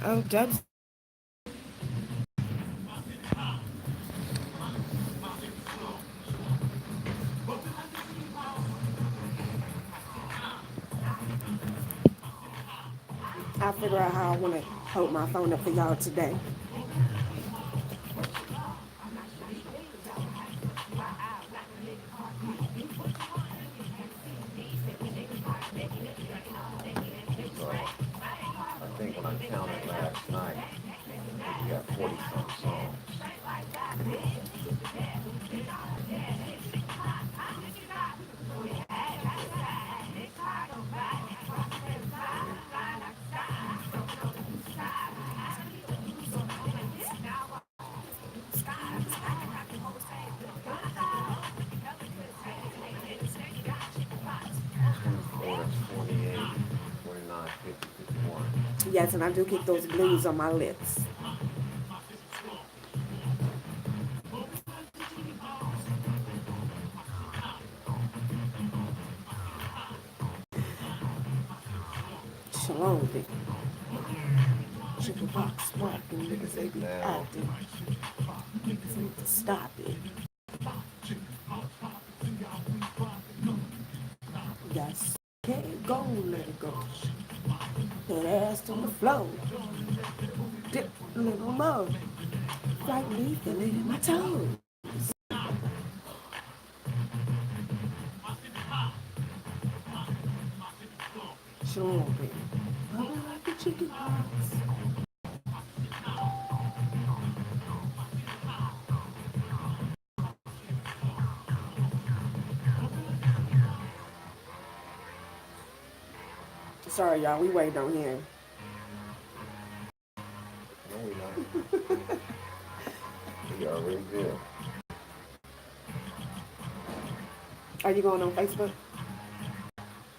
Oh, Dubs. I'll figure out how I want to hold my phone up for y'all today. So I think when I counted last night, we got 40 some songs. Four, that's 48, 49, 50, 51. Yes, and I do keep those blues on my lips. Shalom, big chicken pox, sparking, niggas they be Now, acting. Niggas need to stop it. Yes, can't go, let it go. That ass on the floor. Dip a little more. Right knee, feel it in my toes. Shalom, baby. Bubble like a chicken pox. Sorry, y'all. We waiting on him. no, we not. We already good. Are you going on Facebook?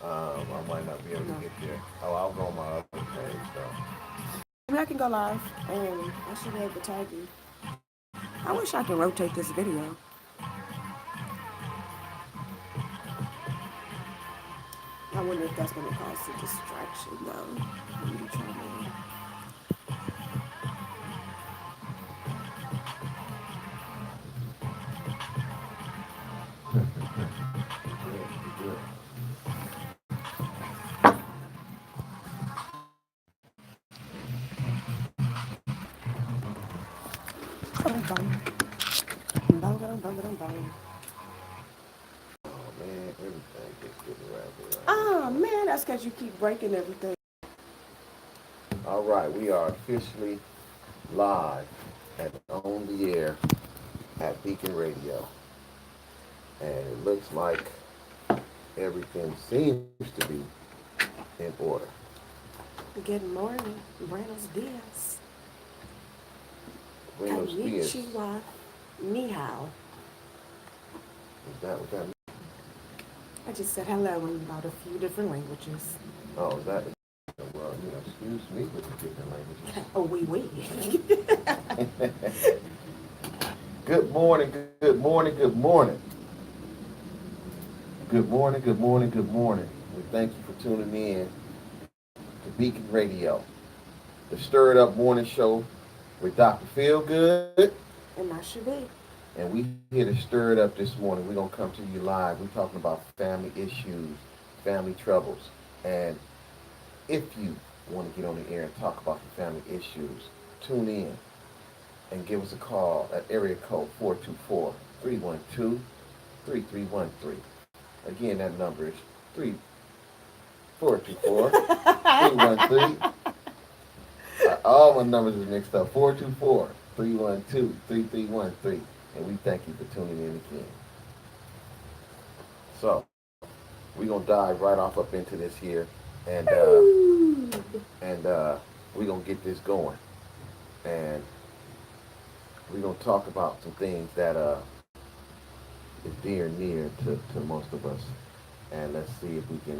I might not be able to No. get there. Oh, I'll go on my other page though. I mean, I can go live. I should be able to tag you. I wish I could rotate this video. I wonder if that's going to cause a distraction, though. Let me try that. You good? You good? Oh man, everything gets getting ragged around here, Ah, boy. man, that's because you keep breaking everything. All right, we are officially live and on the air at Beacon Radio, and it looks like everything seems to be in order. Good morning. Buenos dias. Buenos dias. Is Konnichiwa. Ni hao. that what that means? I just said hello in about a few different languages. Oh, is that? Well, excuse me with the different languages. Oh, oui. Good morning, good morning, good morning. Good morning, good morning, good morning. We thank you for tuning in to Beacon Radio, the Stirred Up Morning Show with Dr. Feelgood. And I should be. And we here to stir it up this morning. We're going to come to you live. We're talking about family issues, family troubles. And if you want to get on the air and talk about the family issues, tune in and give us a call at area code 424-312-3313. Again, that number is 424-313. All my numbers are mixed up. 424-312-3313. And we thank you for tuning in again. So, we're going to dive right off up into this here. And we're going to get this going. And we're going to talk about some things that is dear and near to most of us. And let's see if we can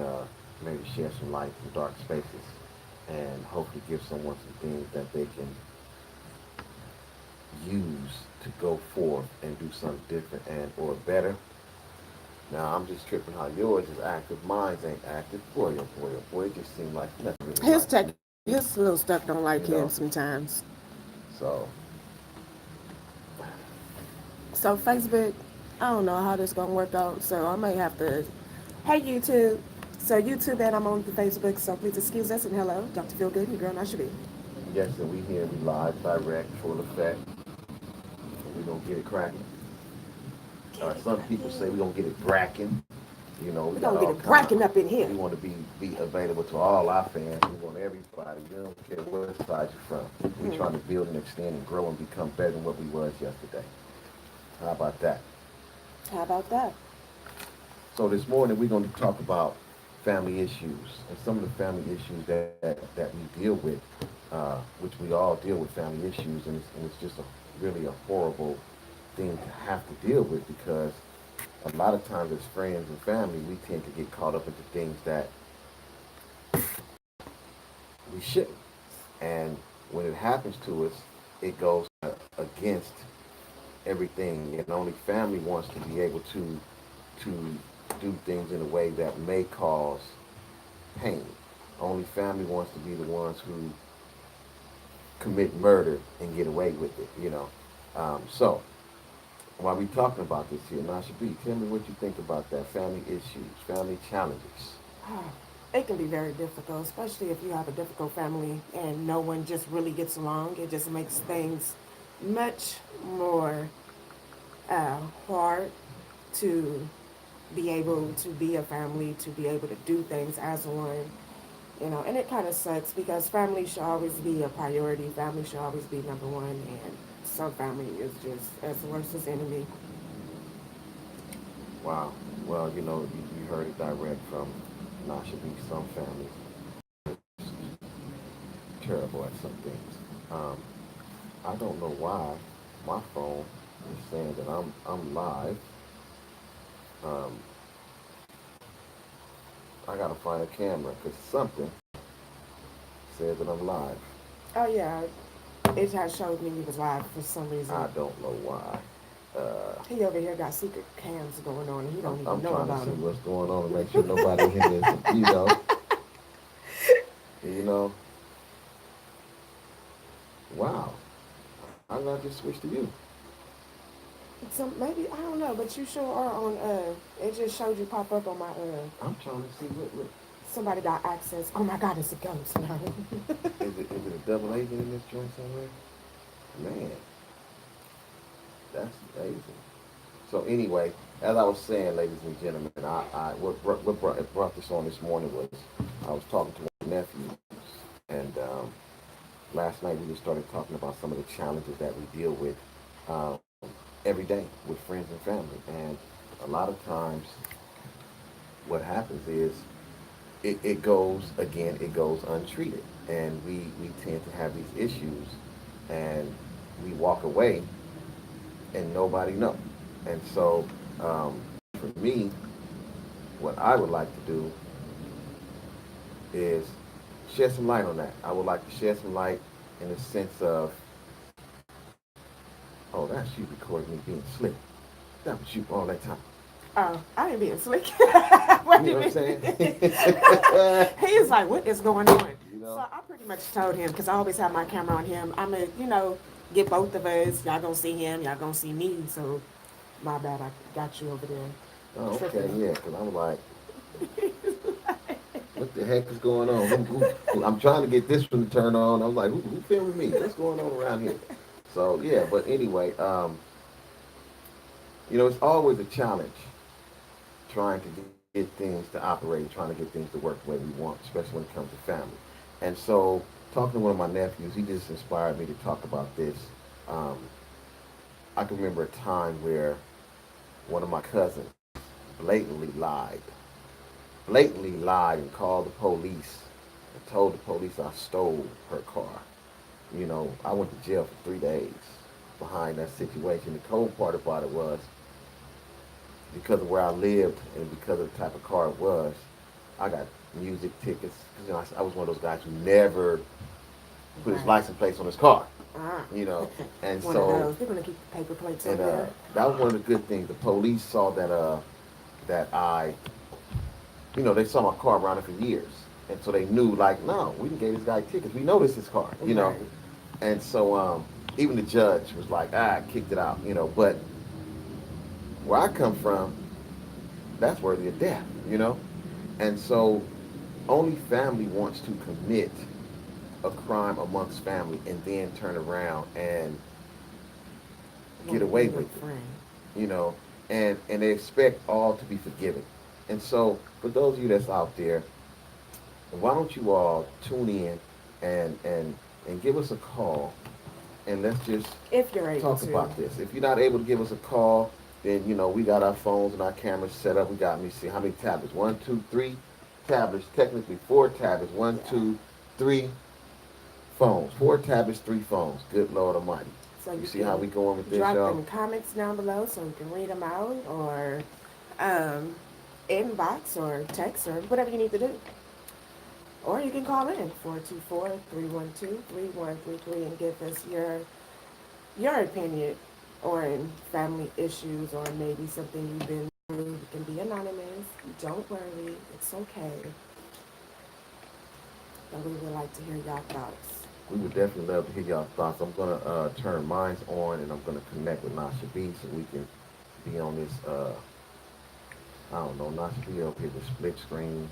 maybe share some light from dark spaces. And hopefully give someone some things that they can use to go forth and do something different and or better. Now I'm just tripping how yours is active, mine ain't active. Boy, oh boy, oh boy, it just seemed like nothing really His likes tech, me, his little stuff don't like you him know. sometimes. So So Facebook, I don't know how this gonna work out. So I may have to. Hey YouTube. So YouTube and I'm on the Facebook. So please excuse us and hello, Dr. Feel Good, your girl Nasha B. yes, and we here, we live, direct, full effect, and we gonna get it cracking. Get it Some people say we cracking. gonna get it bracking. You know, we We got gonna get all it kind of. bracking up in here. We want to be available to all our fans. We want everybody. We don't care what side you're from. We trying to build and extend and grow and become better than what we was yesterday. How about that? How about that? So this morning we're going to talk about family issues and some of the family issues that we deal with, which we all deal with family issues, and it's just really a horrible thing to have to deal with because a lot of times as friends and family we tend to get caught up into things that we shouldn't. And when it happens to us, it goes against everything, and only family wants to be able to do things in a way that may cause pain. Only family wants to be the ones who commit murder and get away with it, you know. So while we talking about this here, Nasha B, tell me what you think about that. Family issues, family challenges. It can be very difficult, especially if you have a difficult family and no one just really gets along. It just makes things much more hard to be able to be a family, to be able to do things as one, you know. And it kind of sucks because family should always be a priority. Family should always be number one, and some family is just as worse as enemy. Wow. Well, you heard it direct from Nasha B. Some families terrible at some things. Um, I don't know why my phone is saying that I'm live. Um, I gotta find a camera because something says that I'm live. Oh yeah, it has showed me he was live for some reason. I don't know why. Uh, He over here got secret cams going on, and he don't even I'm know trying to about see them. what's going on and make sure nobody in this, you know. Wow. I'm gonna just switch to you. So maybe I don't know, but you sure are on. It just showed you pop up on my. I'm trying to see what Somebody got access. Oh my God, it's a ghost now. is it a double agent in this joint somewhere? Man, that's amazing. So anyway, as I was saying, ladies and gentlemen, what brought this on this morning was I was talking to my nephew, and last night we just started talking about some of the challenges that we deal with um, every day with friends and family, and a lot of times what happens is it goes untreated, and we tend to have these issues, and we walk away and nobody know. And so, for me, what I would like to do is shed some light on that. I would like to shed some light in the sense of, oh, that's you recording me being slick. That was you all that time. Oh, I ain't being slick. You What do know you what I'm mean? saying? He is like, what is going on? you So know? I pretty much told him because I always have my camera on him. I'm gonna, get both of us. Y'all gonna see him. Y'all gonna see me. So my bad. I got you over there Oh, okay, tripping. yeah, because I'm like, what the heck is going on? I'm trying to get this one to turn on. I'm like, who filming me? What's going on around here? So yeah, but anyway, it's always a challenge trying to get things to operate, trying to get things to work the way we want, especially when it comes to family. And so, talking to one of my nephews, he just inspired me to talk about this. Um, I can remember a time where one of my cousins blatantly lied and called the police and told the police I stole her car. I went to jail for 3 days behind that situation. The cold part about it was because of where I lived and because of the type of car it was, I got music tickets. 'Cause, I was one of those guys who never put his Right. license plates on his car. Ah. you know. And One of so, those. They're gonna keep the paper plates and over there. that was one of the good things. The police saw that I, they saw my car running for years, and so they knew like, no, we can get this guy tickets. We know this is his car, Right. And so even the judge was like, kicked it out, But where I come from, that's worthy of death, And so only family wants to commit a crime amongst family and then turn around and get Want to be away your with it, friend. you know, and they expect all to be forgiven. And so for those of you that's out there, why don't you all tune in and give us a call and let's just If you're able talk to. about this. If you're not able to give us a call, then we got our phones and our cameras set up. We got, let me see, how many tablets? One, two, three tablets. Technically four tablets. One, Yeah. two, three phones. Four tablets, three phones. Good Lord Almighty. So You you see how we can going with this, drop y'all? them comments down below so you can read them out, or um, inbox or text or whatever you need to do. Or you can call in 424-312-3133 and give us your opinion on family issues or maybe something you've been through. You can be anonymous. Don't worry. It's okay. But we would like to hear your thoughts. We would definitely love to hear y'all thoughts. I'm gonna turn mine on and I'm gonna connect with Nasha B so we can be on this. I don't know, Nasha B up here with split screens.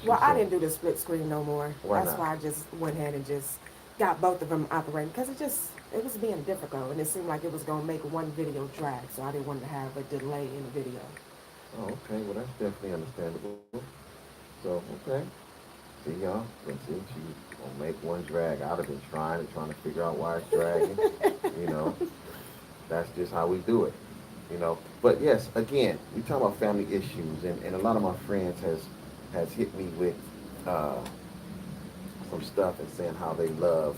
She Well, I said, didn't do the split screen no more. why That's not? why I just went ahead and just got both of them operating because it was being difficult and it seemed like it was gonna make one video drag, so I didn't want to have a delay in the video. Oh, okay. Well, that's definitely understandable. So, okay. See y'all. Let's see. She gonna make one drag. I'd have been trying to figure out why it's dragging. you know, that's just how we do it. But yes, again, we talk about family issues, and a lot of my friends has hit me with uh, some stuff and saying how they love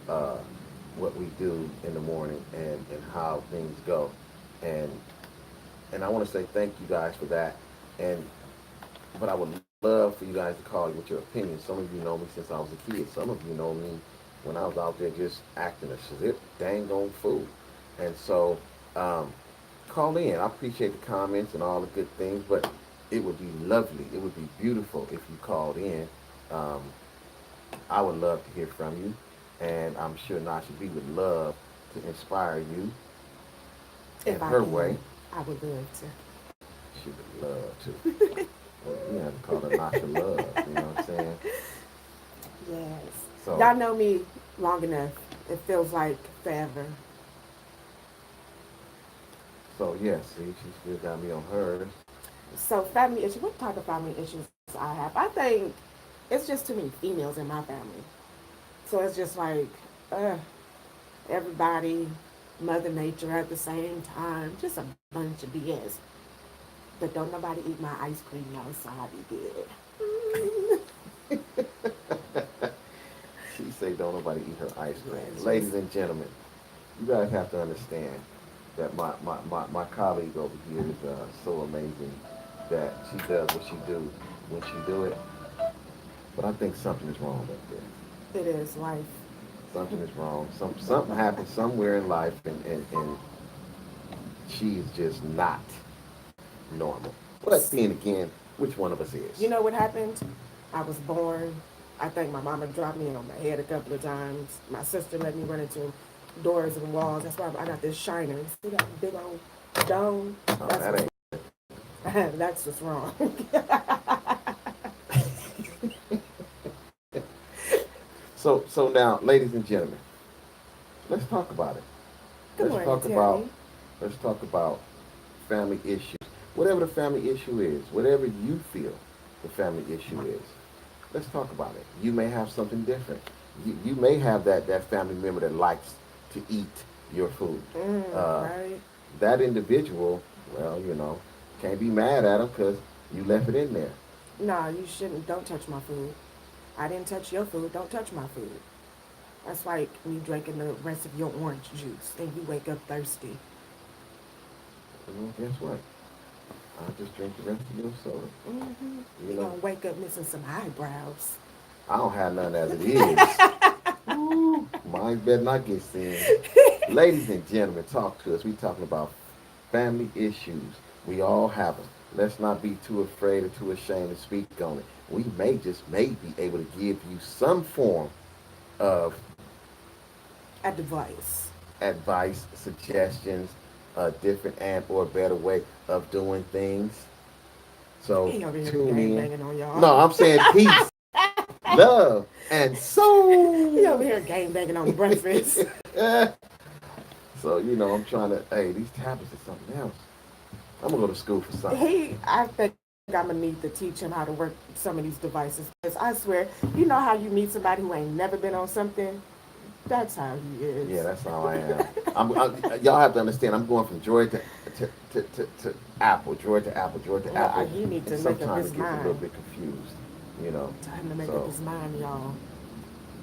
uh, what we do in the morning and how things go, and and I want to say thank you guys for that. And but I would love for you guys to call with your opinion. Some of you know me since I was a kid. Some of you know me when I was out there just acting a shit dang on fool. And so um, call in. I appreciate the comments and all the good things, but it would be lovely. It would be beautiful if you called in. Um, I would love to hear from you, and I'm sure Nasha B would love to inspire you in If I her way. can, I would love to. She would love to. Well, we have to call her Nasha Love. You know what I'm saying? Yes. So, Y'all know me long enough. It feels like forever. so yes. See, she still got me on hers. So family issues. What type of family issues I have? I think it's just too many females in my family. So it's just like, uh, everybody, Mother Nature at the same time. Just a bunch of BS. But don't nobody eat my ice cream now, so I'll be good. She say don't nobody eat her ice cream. Yeah, Ladies and gentlemen, you guys have to understand that my colleague over here is so amazing that she does what she do when she do it. But I think something is wrong up there. it is life. Something is wrong. Something happened somewhere in life, and she is just not normal. But then again, which one of us is? You know what happened? I was born. I think my mama dropped me on my head a couple of times. My sister let me run into doors and walls. That's why I got this shiner. See that big old dome? Oh, that ain't. That's what's wrong. So now, ladies and gentlemen, let's talk about it. Good Let's morning, talk Tammy. about let's talk about family issues. Whatever the family issue is, whatever you feel the family issue is, let's talk about it. You may have something different. You may have that family member that likes to eat your food. Uh, Right? that individual, well, can't be mad at them because you left it in there. No, you shouldn't. Don't touch my food. I didn't touch your food. Don't touch my food. That's like me drinking the rest of your orange juice and you wake up thirsty. Well, guess what? I'll just drink the rest of your soda. Mm-hmm. You You're know, going to wake up missing some eyebrows. I don't have none as it is. Ooh, Mine better not get seen. Ladies and gentlemen, talk to us. We talking about family issues. We all have them. Let's not be too afraid or too ashamed to speak on it. We may be able to give you some form of Advice. advice, suggestions, a different and or better way of doing things. So He over here tune gang in. banging on y'all. No, I'm saying peace, love, and He over soul. here gang banging on the breakfast. So I'm trying to. Hey, these tablets are something else. I'm gonna go to school for something. I think I'm gonna need to teach him how to work some of these devices. Because I swear, you know how you meet somebody who ain't never been on something? That's how he Yeah, is. that's how I am. Y'all have to understand. I'm going from Droid to Apple, Droid to Apple, Droid to Well, Apple, he needs and to make up sometimes his it gets a little mind. bit confused. You know. Time to make up So his mind, y'all.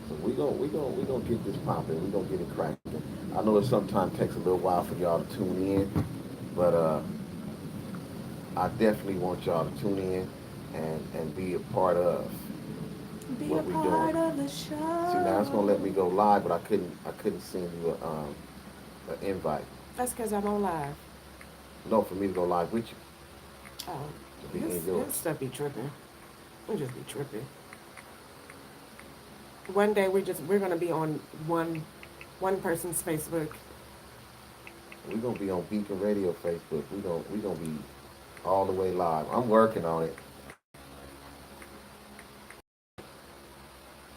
so we gonna get this popping. We gonna get it cracking. I know it sometimes takes a little while for y'all to tune in, but I definitely want y'all to tune in and be a part of Be a what we doing. part of the See, now it's gonna let me show. go live, but I couldn't send you an invite. That's because I'm on live. No, for me to go live with you Oh, to be in his yours. stuff be tripping. We just be tripping. One day we're gonna be on one person's Facebook. We're gonna be on Beacon Radio Facebook. We gonna be all the way live. I'm working on it.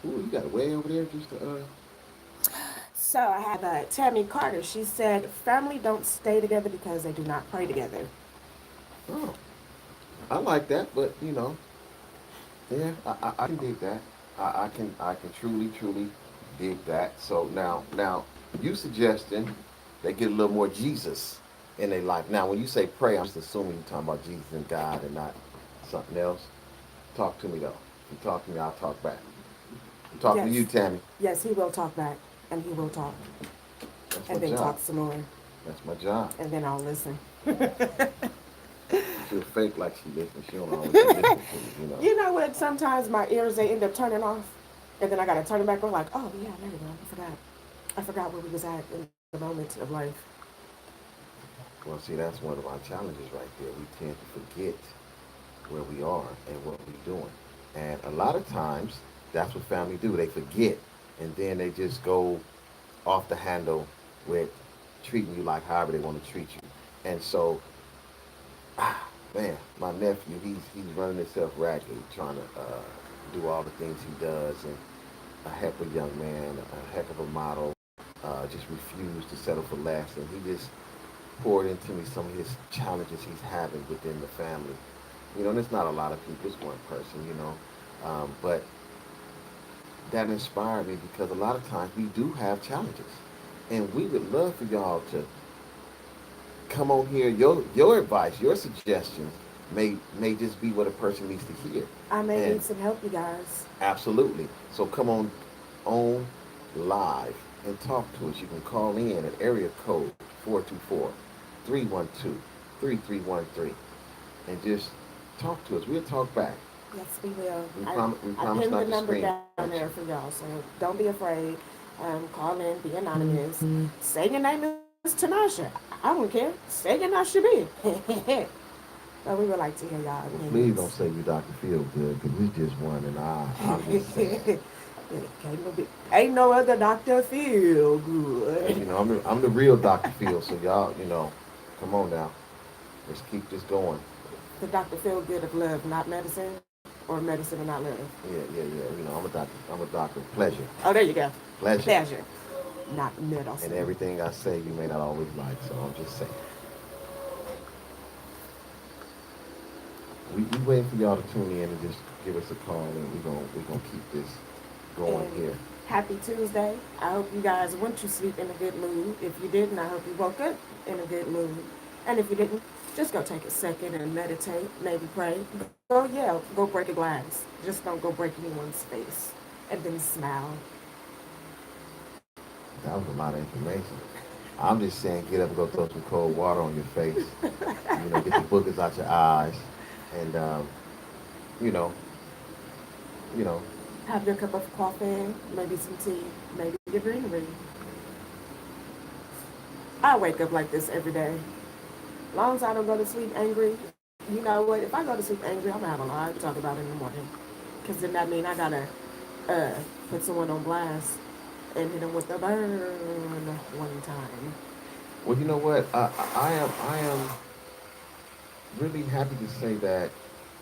Ooh, you got it way over there just to So I have Tammy Carter. She said, "Family don't stay together because they do not pray together." oh, I like that, but yeah, I can dig that. I can truly dig that. So now you suggesting they get a little more Jesus in their life. Now when you say pray, I'm just assuming you're talking about Jesus and God and not something else. Talk to me though. If you talk to me, I'll talk back. I'm talking to you, Yes, Tammy. yes, he will talk back, and he will talk, That's my and then job. talk some more, That's my job. and then I'll listen. She'll fake like she listens. She don't always be listening to me. You know what? Sometimes my ears they end up turning off, and then I gotta turn it back on. Like, oh yeah, there we go. I forgot. I forgot where we was at in the moment of life. Well, see, that's one of our challenges right there. We tend to forget where we are and what we're doing. And a lot of times, that's what family do. They forget, and then they just go off the handle with treating you like however they want to treat you. And so, man, my nephew, he's running himself ragged, trying to do all the things he does, and a heck of a young man, a heck of a model, just refused to settle for less, and he just poured into me some of his challenges he's having within the family. And it's not a lot of people, it's one person. But that inspired me because a lot of times we do have challenges. And we would love for y'all to come on here. Your advice, your suggestions may just be what a person needs to hear. I may And need some help, you guys. absolutely. So come on live and talk to us. You can call in at area code 424-312-3313 and just talk to us. We'll talk back. Yes, we will. We I, promise. We I promise pinned the not to number scream down at there you. for y'all, so don't be afraid. Call in, be anonymous. Say your name is Tanasha. I don't care. Say your Nasha B. But we would like to hear y'all Well, please opinions. don't say you Dr. Feel Good because we just won, and I'm just saying. Ain't no other doctor feel good. I'm the real Dr. Phil. So y'all, come on now. Let's keep this going. The doctor feel good of love, not medicine, or medicine and not love. Yeah. I'm a doctor of pleasure. Oh, there you go. Pleasure. Pleasure, not And medicine. everything I say you may not always like, so I'm just saying. We waiting for y'all to tune in and just give us a call, and we gonna keep this going And here. happy Tuesday. I hope you guys went to sleep in a good mood. If you didn't, I hope you woke up in a good mood. And if you didn't, just go take a second and meditate, maybe pray. Go break a glass. Just don't go break anyone's face. And then smile. That was a lot of information. I'm just saying, get up and go throw some cold water on your face. Get the boogers out your eyes, and you know, you know, Have your cup of coffee, maybe some tea, maybe your greenery. I wake up like this every day. As long as I don't go to sleep angry, you know what? If I go to sleep angry, I'm gonna have a lot to talk about in the morning. Cause then that mean I gotta uh, put someone on blast and hit them with the burn one time. Well, you know what? I am really happy to say that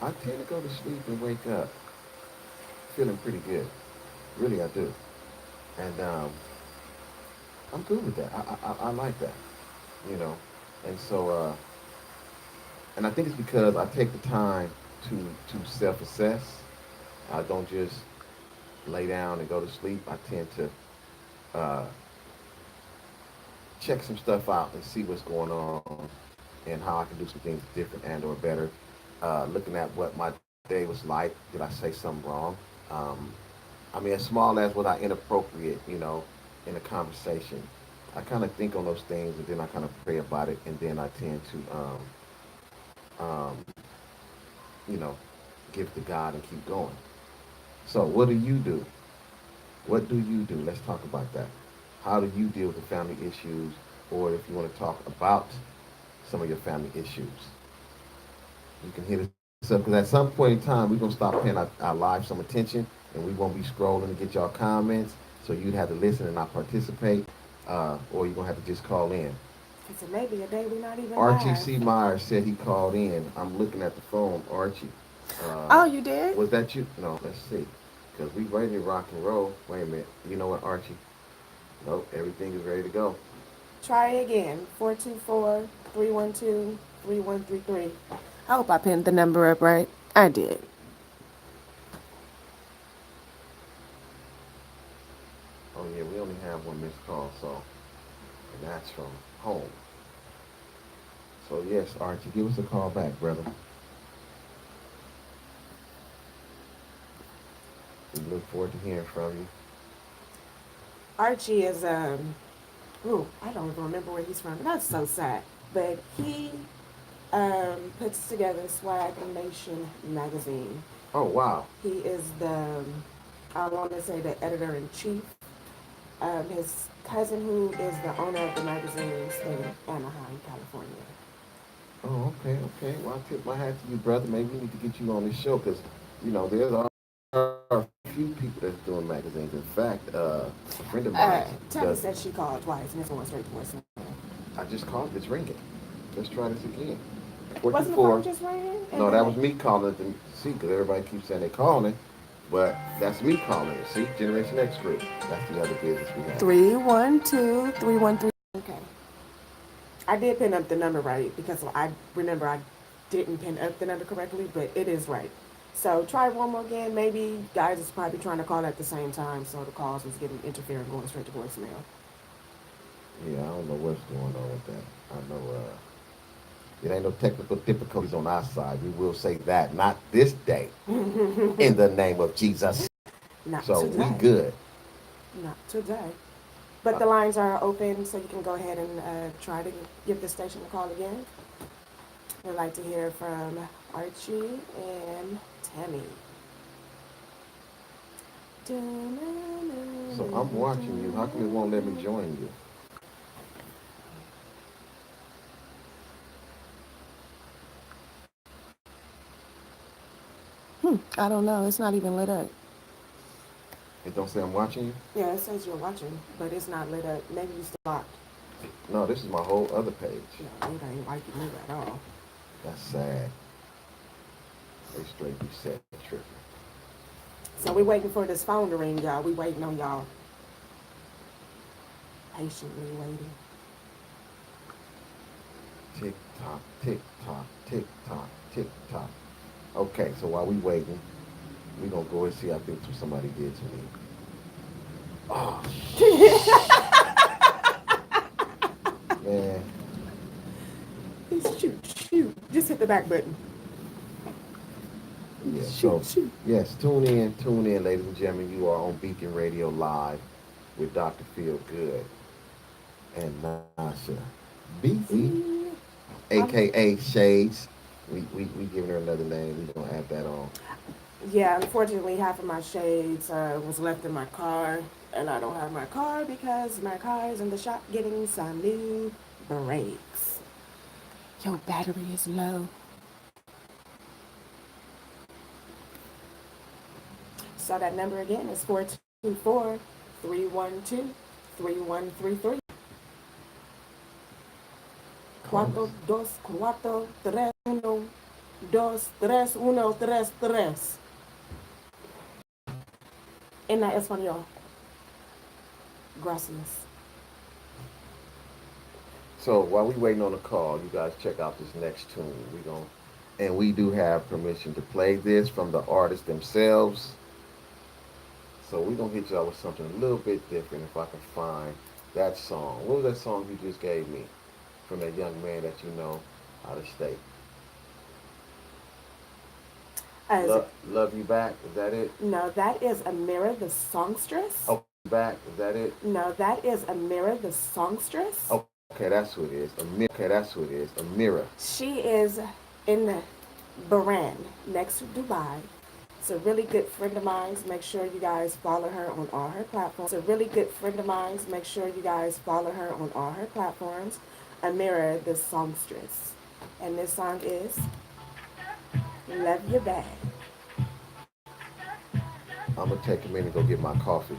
I tend to go to sleep and wake up feeling pretty good. Really, I do. And I'm good with that. I like that, you know. And so, and I think it's because I take the time to self-assess. I don't just lay down and go to sleep. I tend to uh, check some stuff out and see what's going on and how I can do some things different and or better. Looking at what my day was like. Did I say something wrong? Um, I mean, as small as was I inappropriate, in a conversation. I kind of think on those things and then I kind of pray about it and then I tend to, um, you know, give it to God and keep going. So, what do you do? What do you do? Let's talk about that. How do you deal with the family issues, or if you want to talk about some of your family issues, you can hit us up because at some point in time we're gonna stop paying our lives some attention, and we won't be scrolling to get y'all comments. So you'd have to listen and not participate, or you're gonna have to just call in. Cause it may be a day we're not even Archie live. C. Myers said he called in. I'm looking at the phone. Archie, Oh, uh, you did? was that you? No, let's see. Because we ready to rock and roll. Wait a minute. You know what, Archie? Nope, everything is ready to go. Try again. 424-312-3133. I hope I pinned the number up right. I did. Oh yeah, we only have one missed call, so and that's from home. So yes, Archie, give us a call back, brother. We look forward to hearing from you. Archie is ooh, I don't even remember where he's from. That's so sad. But he puts together Swag Nation magazine. Oh wow. He is the I want to say the editor in chief. His cousin, who is the owner of the magazine, stayed in Anaheim, California. Oh okay, okay. Well, I tip my hat to you, brother. Maybe we need to get you on this show because there's a few people that's doing magazines. In fact, a friend of mine Tammy does. said she called twice and it's going straight to voicemail. I just called. It's ringing. Let's try this again. Four two Wasn't the phone four. just ringing? And No, then that was me calling to see because everybody keeps saying they calling, but that's me calling it. See, Generation X group. That's the other business we have. 312-313. Okay. I did pin up the number right because I remember I didn't pin up the number correctly, but it is right. So try one more again. Maybe guys is probably trying to call at the same time, so the calls was getting interfering, going straight to voicemail. Yeah, I don't know what's going on with that. I know it ain't no technical difficulties on our side. We will say that. Not this day. In the name of Jesus. Not So we today. good. Not today. But Uh, the lines are open, so you can go ahead and try to give the station a call again. We'd like to hear from Archie and Tammy. so I'm watching you. How come it won't let me join you? I don't know. It's not even lit up. It don't say I'm watching you? Yeah, it says you're watching, but it's not lit up. Maybe you still locked. No, this is my whole other page. No, it ain't liking me at all. That's sad. They straight be set tripping. So we waiting for this phone to ring, y'all. We waiting on y'all. Patiently waiting. Tick tock, tick tock, tick tock, tick tock. Okay, so while we waiting, we gonna go and see I think what somebody did to me. Oh man. Shoot, shoot. Just hit the back button. Yeah, Shoot, so shoot. yes, tune in, ladies and gentlemen. You are on Beacon Radio Live with Dr. Feel Good and Nasha Beatty, Mm, I'm aka Shades. We giving her another name. We gonna add that on. Yeah, unfortunately, half of my shades was left in my car, and I don't have my car because my car is in the shop getting some new brakes. Your battery is low. So that number again is 424-312-3133. Close. Cuatro, dos, cuatro, tres, uno, dos, tres, uno, tres, tres. En la español. Gracias. So while we waiting on the call, you guys check out this next tune. And we do have permission to play this from the artists themselves. So we're gonna hit y'all with something a little bit different if I can find that song. What was that song you just gave me from that young man that you know out of state? Is it, Love You Back, is that it? no, that is Amira the songstress. Oh, Back, is that it? No, that is Amira the songstress. Okay, that's who it is. Okay, that's who it is. Amira. She is in Bahrain, next to Dubai. It's a really good friend of mine. Make sure you guys follow her on all her platforms. It's a really good friend of mine. Make sure you guys follow her on all her platforms. Amira the songstress. And this song is Love You Back. I'm gonna take a minute to go get my coffee.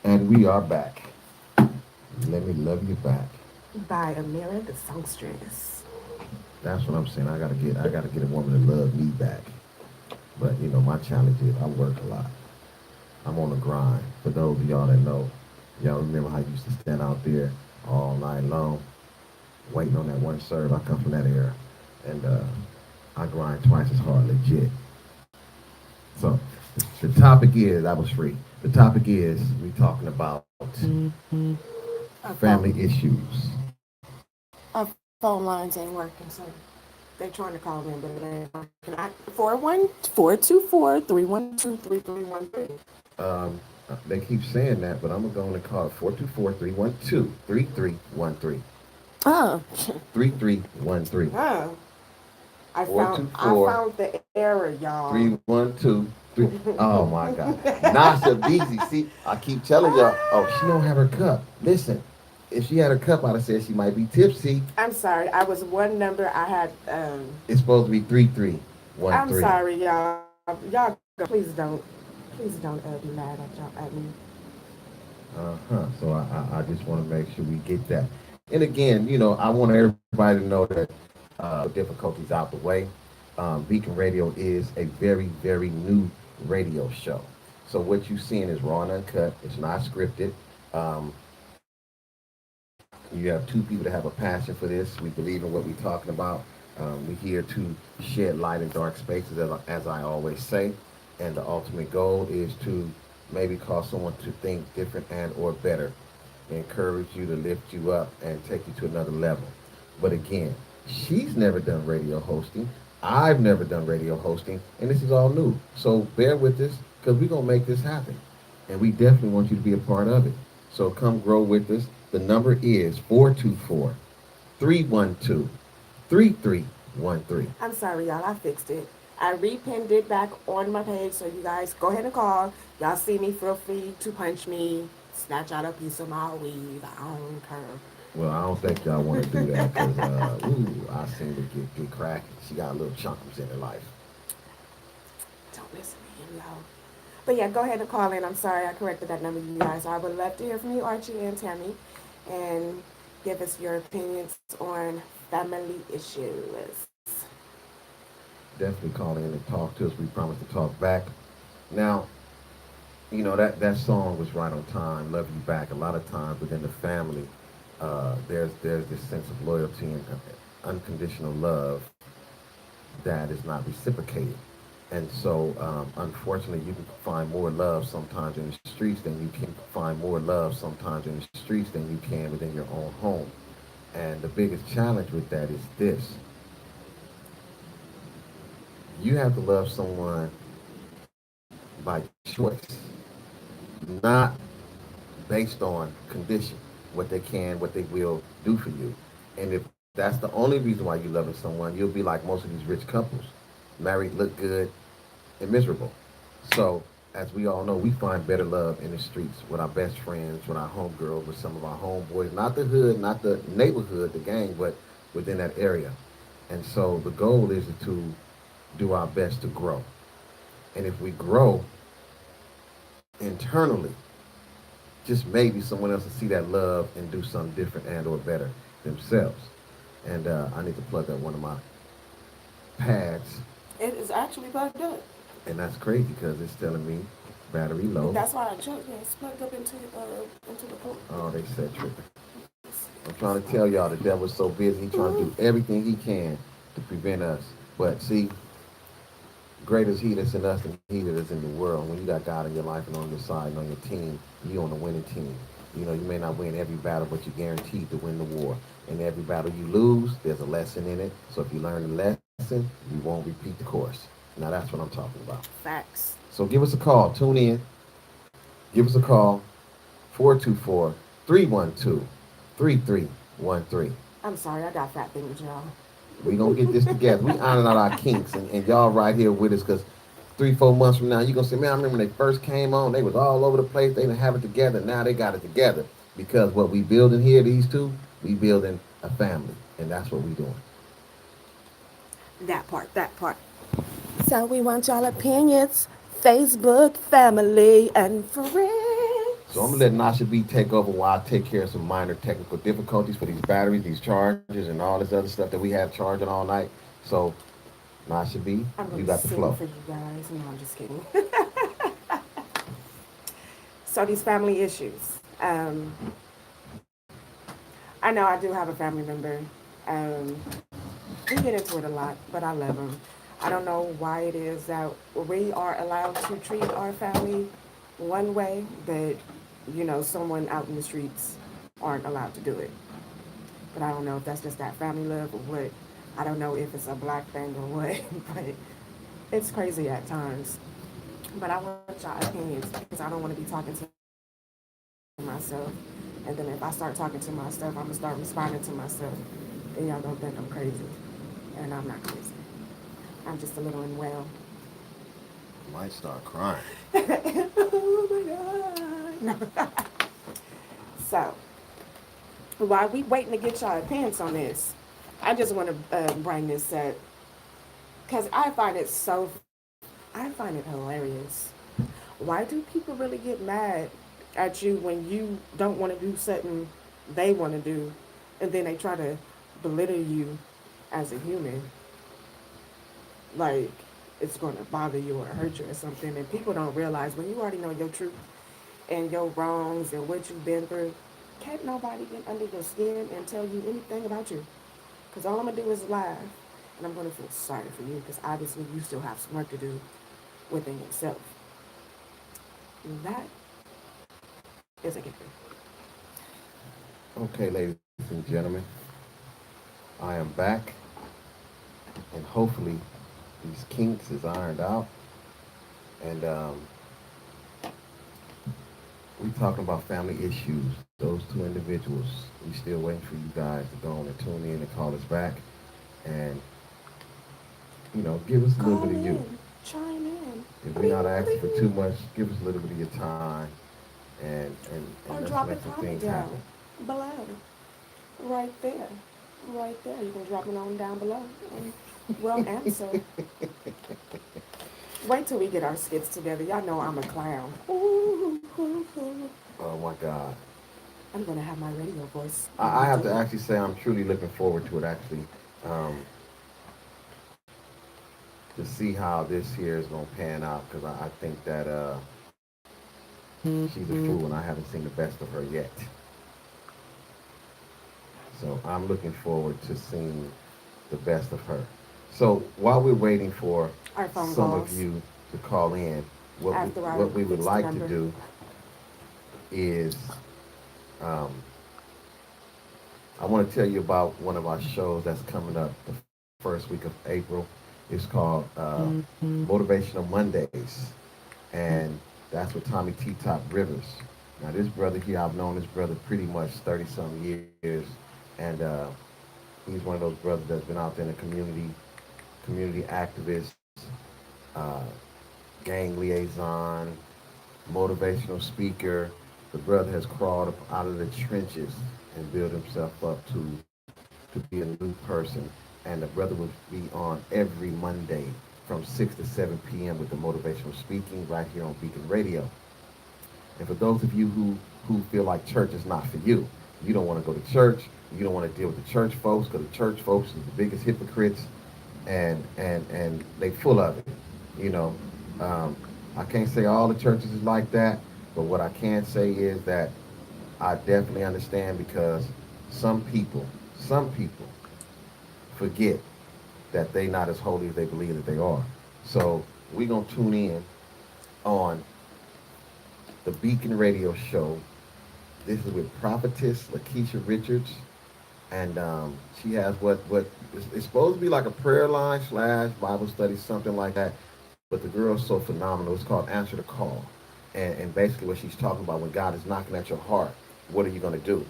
And we are back. Let me love you back. By Amira the songstress. That's what I'm saying. I gotta get a woman to love me back. But you know, my challenge is I work a lot. I'm on the grind. For those of y'all that know, y'all remember how I used to stand out there all night long, waiting on that one serve. I come from that era, and I grind twice as hard, legit. So the topic is I was free. The topic is we talking about family issues. Our phone lines ain't working, so they're trying to call in, but it ain't working. 424-312-3313. They keep saying that, but I'm gonna go on and call it 424-312-3313. Oh, 3313. oh. Four two I four found the error, y'all. 312 3. Oh my God. Nasha Beezy. See, I keep telling y'all, oh, she don't have her cup. Listen, if she had her cup, I'd have said she might be tipsy. I'm sorry. I was one number. I had. It's supposed to be I'm 3313. sorry, y'all. Y'all, please don't be mad at y'all at me. So I just want to make sure we get that. And again, I want everybody to know that difficulties out the way. Beacon Radio is a very, very new radio show. So what you're seeing is raw and uncut. It's not scripted. Um, you have two people that have a passion for this. We believe in what we're talking about. We're here to shed light in dark spaces, as I always say. And the ultimate goal is to maybe cause someone to think different and or better, encourage you to lift you up and take you to another level. But again, she's never done radio hosting. I've never done radio hosting, and this is all new. So bear with us because we're going to make this happen. And we definitely want you to be a part of it. So come grow with us. The number is 424 312 3313. I'm sorry, y'all. I fixed it. I repinned it back on my page, so you guys go ahead and call. Y'all see me, feel free to punch me, snatch out a piece of my weave. I don't care. Well, I don't think y'all want to do that because, I seem to get cracking. She got a little chunkers in her life. Don't listen to him, y'all. But yeah, go ahead and call in. I'm sorry I corrected that number, you guys. I would love to hear from you, Archie and Tammy, and give us your opinions on family issues. Definitely call in and talk to us. We promise to talk back. Now, that song was right on time. Love you back. A lot of times within the family, there's this sense of loyalty and unconditional love that is not reciprocated. And so, unfortunately, you can find more love sometimes in the streets than you can find more love sometimes in the streets than you can within your own home. And the biggest challenge with that is this: you have to love someone by choice, not based on condition, what they can, what they will do for you. And if that's the only reason why you're loving someone, you'll be like most of these rich couples, married, look good, and miserable. So, as we all know, we find better love in the streets with our best friends, with our homegirls, with some of our homeboys, not the hood, not the neighborhood, the gang, but within that area. And so the goal is to do our best to grow. And if we grow internally, just maybe someone else will see that love and do something different and or better themselves. And I need to plug up one of my pads, It is actually plugged up. and that's crazy because it's telling me battery low. That's why I chose it. It's plugged up into the port. Oh, they said tripping. I'm trying to tell y'all the devil's so busy, he trying to do everything he can to prevent us. But see, greater is he that's in us than he that is in the world. When you got God in your life and on your side and on your team, you on the winning team. You may not win every battle, but you're guaranteed to win the war. And every battle you lose, there's a lesson in it. So if you learn the lesson, you won't repeat the course. Now that's what I'm talking about. Facts. So give us a call. Tune in. Give us a call. 424 312 3313. I'm sorry, I got fat fingers, y'all. We gonna get this together. We ironing out our kinks, and y'all right here with us because 3-4 months from now, you gonna say, man, I remember when they first came on, they was all over the place. They didn't have it together. Now they got it together because what we building here, these two, we building a family, and that's what we doing. That part, that part. So we want y'all opinions. Facebook, family, and So I'm friends. gonna let Nasha B take over while I take care of some minor technical difficulties for these batteries, these chargers, and all this other stuff that we have charging all night. So Nasha B, I'm you gonna got the sing flow. for you guys. No, I'm just kidding. So these family issues. I know I do have a family member. Um, we get into it a lot, but I love him. I don't know why it is that we are allowed to treat our family one way, but someone out in the streets aren't allowed to do it. But I don't know if that's just that family love or what. I don't know if it's a black thing or what, but it's crazy at times. But I want y'all opinions because I don't want to be talking to myself. And then if I start talking to myself, I'm gonna start responding to myself. And y'all gonna think I'm crazy. And I'm not crazy. I'm just a little unwell. Might start crying. Oh my God. No. So, while we waiting to get y'all opinions on this, I just want to bring this up because I find it hilarious. Why do people really get mad at you when you don't want to do something they want to do, and then they try to belittle you as a human? Like it's going to bother you or hurt you or something, and people don't realize when you already know your truth and your wrongs and what you've been through, can't nobody get under your skin and tell you anything about you. Because all I'm going to do is laugh. And I'm going to feel sorry for you because obviously you still have some work to do within yourself. And that is a gift. Okay, ladies and gentlemen, I am back, and hopefully these kinks is ironed out. And we talking about family issues. Those two individuals. We still waiting for you guys to go on and tune in and call us back, and give us a little Call bit of you. in, chime in, If we're not asking for too much, give us a little bit of your time, and or let's drop a make some comment things down happen. below. Right there. Right there. You can drop it on down below. And we'll answer. Wait till we get our skits together. Y'all know I'm a clown. Ooh, ooh, ooh. Oh my God. I'm gonna have my radio voice when I we have do to it. actually say I'm truly looking forward to it actually. Um, to see how this here is gonna pan out because I think that she's a fool and I haven't seen the best of her yet. So I'm looking forward to seeing the best of her. So while we're waiting for Our phone some of calls you to call in, after I what we would fix the like to number. do is um, I want to tell you about one of our shows that's coming up the first week of April. It's called Motivational Mondays, and that's with Tommy T Top Rivers. Now, this brother here, I've known this brother pretty much 30 some years, and he's one of those brothers that's been out there in the community activist, uh, gang liaison, motivational speaker. The brother has crawled up out of the trenches and built himself up to be a new person. And the brother will be on every Monday from 6 to 7 p.m. with the motivational speaking right here on Beacon Radio. And for those of you who feel like church is not for you don't want to go to church, you don't want to deal with the church folks because the church folks are the biggest hypocrites, and they full of it. You know, um, I can't say all the churches is like that, but what I can say is that I definitely understand because some people forget that they not as holy as they believe that they are. So we're gonna tune in on the Beacon Radio Show. This is with prophetess Lakeisha Richards, and she has what it's supposed to be like a prayer line slash Bible study, something like that. But the girl's so phenomenal. It's called Answer the Call, and basically what she's talking about when God is knocking at your heart, what are you going to do?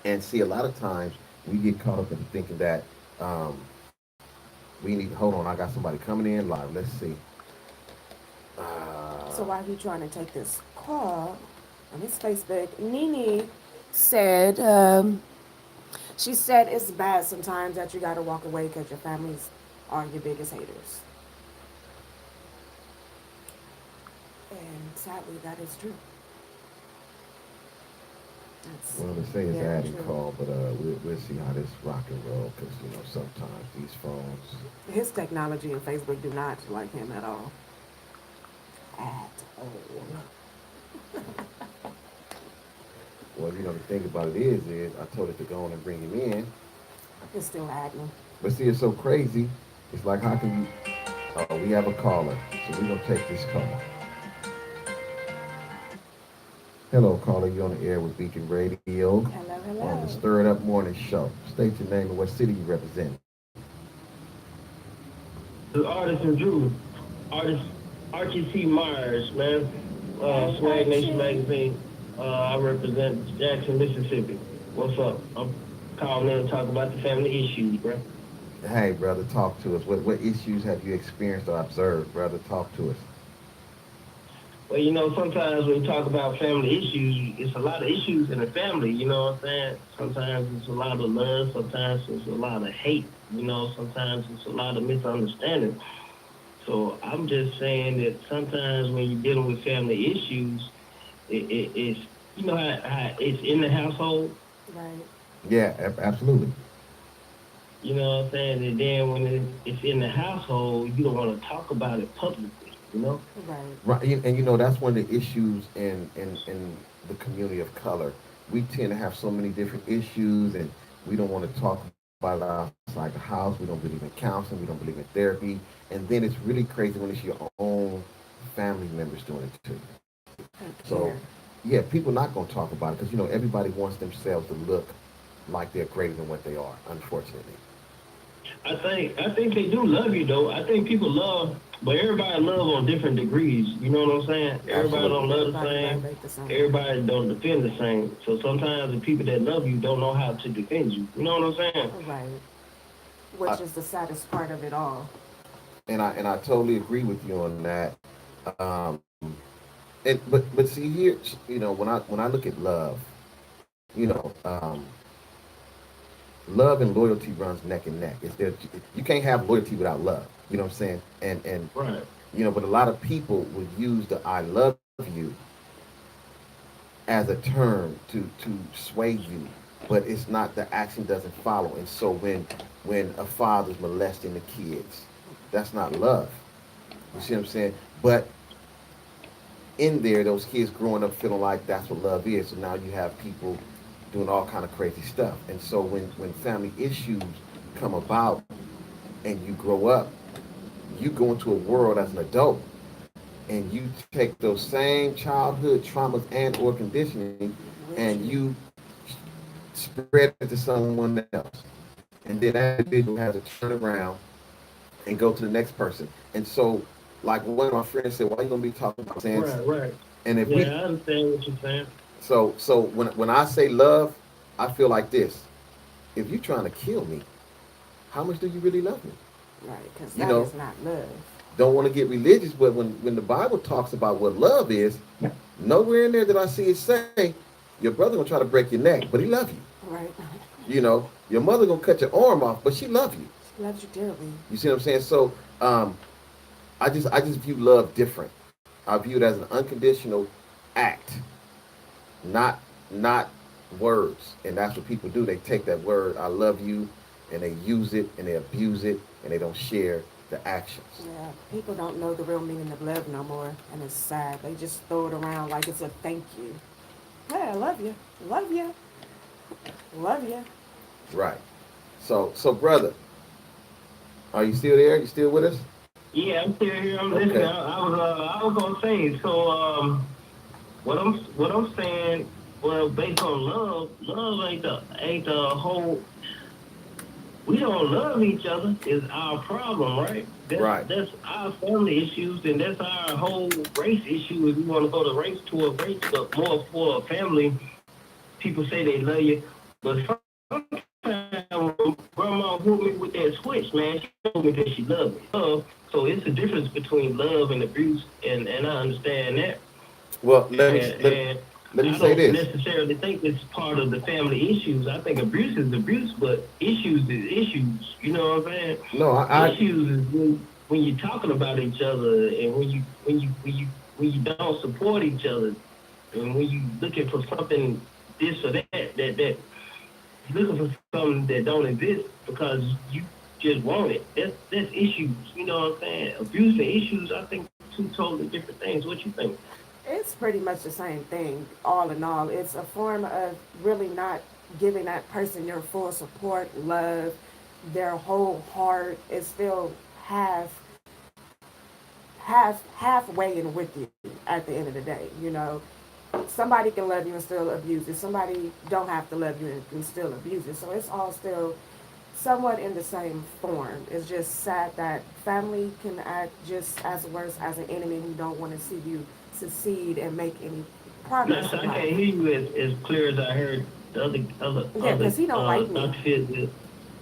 And see, a lot of times we get caught up in thinking that um, we need. Hold on, I got somebody coming in live. Let's see. So while you trying to take this call on his Facebook, Nene said, she said it's bad sometimes that you got to walk away because your families are your biggest haters. And sadly, that is true. That's Well, they say it's very adding true. call, but we'll see how this rock and roll because sometimes these phones. His technology and Facebook do not like him at all. At all. Well, the thing about it is I told it to go on and bring him in, It's still happening. but see, it's so crazy. It's like how can you? Oh, we have a caller, so we're gonna take this call. Hello, caller. You on the air with Beacon Radio Hello, on the hello. Stirred Up Morning Show. State your name and what city you represent. The artist and Drew, artist Archie C. Myers, man. Hey, Swag Nation Archie. magazine. I represent Jackson, Mississippi. What's up? I'm calling in to talk about the family issues, bro. Hey, brother, talk to us. What issues have you experienced or observed, brother? Talk to us. Well, sometimes when you talk about family issues, it's a lot of issues in the family. You know what I'm saying? Sometimes it's a lot of love. Sometimes it's a lot of hate. Sometimes it's a lot of misunderstanding. So I'm just saying that sometimes when you're dealing with family issues, it's how it's in the household. Right. Yeah, absolutely. You know what I'm saying? And then when it's in the household, you don't want to talk about it publicly. Right. Right, and that's one of the issues in the community of color. We tend to have so many different issues, and we don't want to talk about it outside the house. We don't believe in counseling. We don't believe in therapy, and then it's really crazy when it's your own family members doing it to you. Take So, care. yeah, people not going to talk about it because everybody wants themselves to look like they're greater than what they are. Unfortunately, I think they do love you though. I think people love, but everybody love on different degrees. You know what I'm saying? Everybody absolutely. don't love the Everybody same. love ain't the same. Everybody don't defend the same. So sometimes the people that love you don't know how to defend you. You know what I'm saying? Right. I, Which is the saddest part of it all. and I totally agree with you on that. Um, but see here, when I look at love, love and loyalty runs neck and neck. It's there, you can't have loyalty without love. You know what I'm saying? And Right. but a lot of people would use the "I love you" as a term to sway you, but it's not. The action doesn't follow, and so when a father's molesting the kids, that's not love. You see what Right. I'm saying? But in there, those kids growing up feeling like that's what love is. So now you have people doing all kind of crazy stuff. And so when family issues come about and you grow up, you go into a world as an adult and you take those same childhood traumas and or conditioning and With you. you spread it to someone else. And then that individual has to turn around and go to the next person. And so, like one of my friends said, why are you gonna be talking about sense? Right. Right. And if we Yeah, I understand what you're saying. so when I say love, I feel like this. If you're trying to kill me, how much do you really love me? Right. Because You that know, is not love. don't want to get religious, but when the Bible talks about what love is, nowhere in there that I see it say your brother gonna try to break your neck, but he love you. Right. Your mother gonna cut your arm off, but she love you. She loves you dearly. You see what I'm saying? So I just view love different. I view it as an unconditional act, not not words. And that's what people do. They take that word "I love you" and they use it and they abuse it and they don't share the actions. Yeah. People don't know the real meaning of love no more. And it's sad. They just throw it around like it's a thank you. Hey, I love you. Love you. Love you. Right. So brother, are you still there? You still with us? Yeah, I'm still here. I'm listening. Okay. I was gonna say. So what I'm saying. Well, based on love ain't the whole. We don't love each other is our problem, right? That's Right. that's our family issues, and that's our whole race issue. If you want to go to race to a race, but more for a family, people say they love you, but sometimes when grandma hooked me with that switch, man, she told me that she loved me. So it's a difference between love and abuse, and I understand that. Well, And let me I say don't this. necessarily think it's part of the family issues. I think abuse is abuse, but issues is issues. You know what I'm saying? No, I Issues is when you're talking about each other, and when you don't support each other, and when you looking for something this or that you're looking for something that don't exist because you just want it. That's issues. You know what I'm saying? Abuse and issues, I think, two totally different things. What you think? It's pretty much the same thing, all in all. It's a form of really not giving that person your full support, love, their whole heart. It's still half, halfway in with you at the end of the day. Somebody can love you and still abuse it. Somebody don't have to love you and still abuse it. So it's all still somewhat in the same form. It's just sad that family can act just as worse as an enemy who don't want to see you succeed and make any Now, progress so in I can't life. hear you as clear as I heard the Yeah, because he don't like me. Dr. Fitz.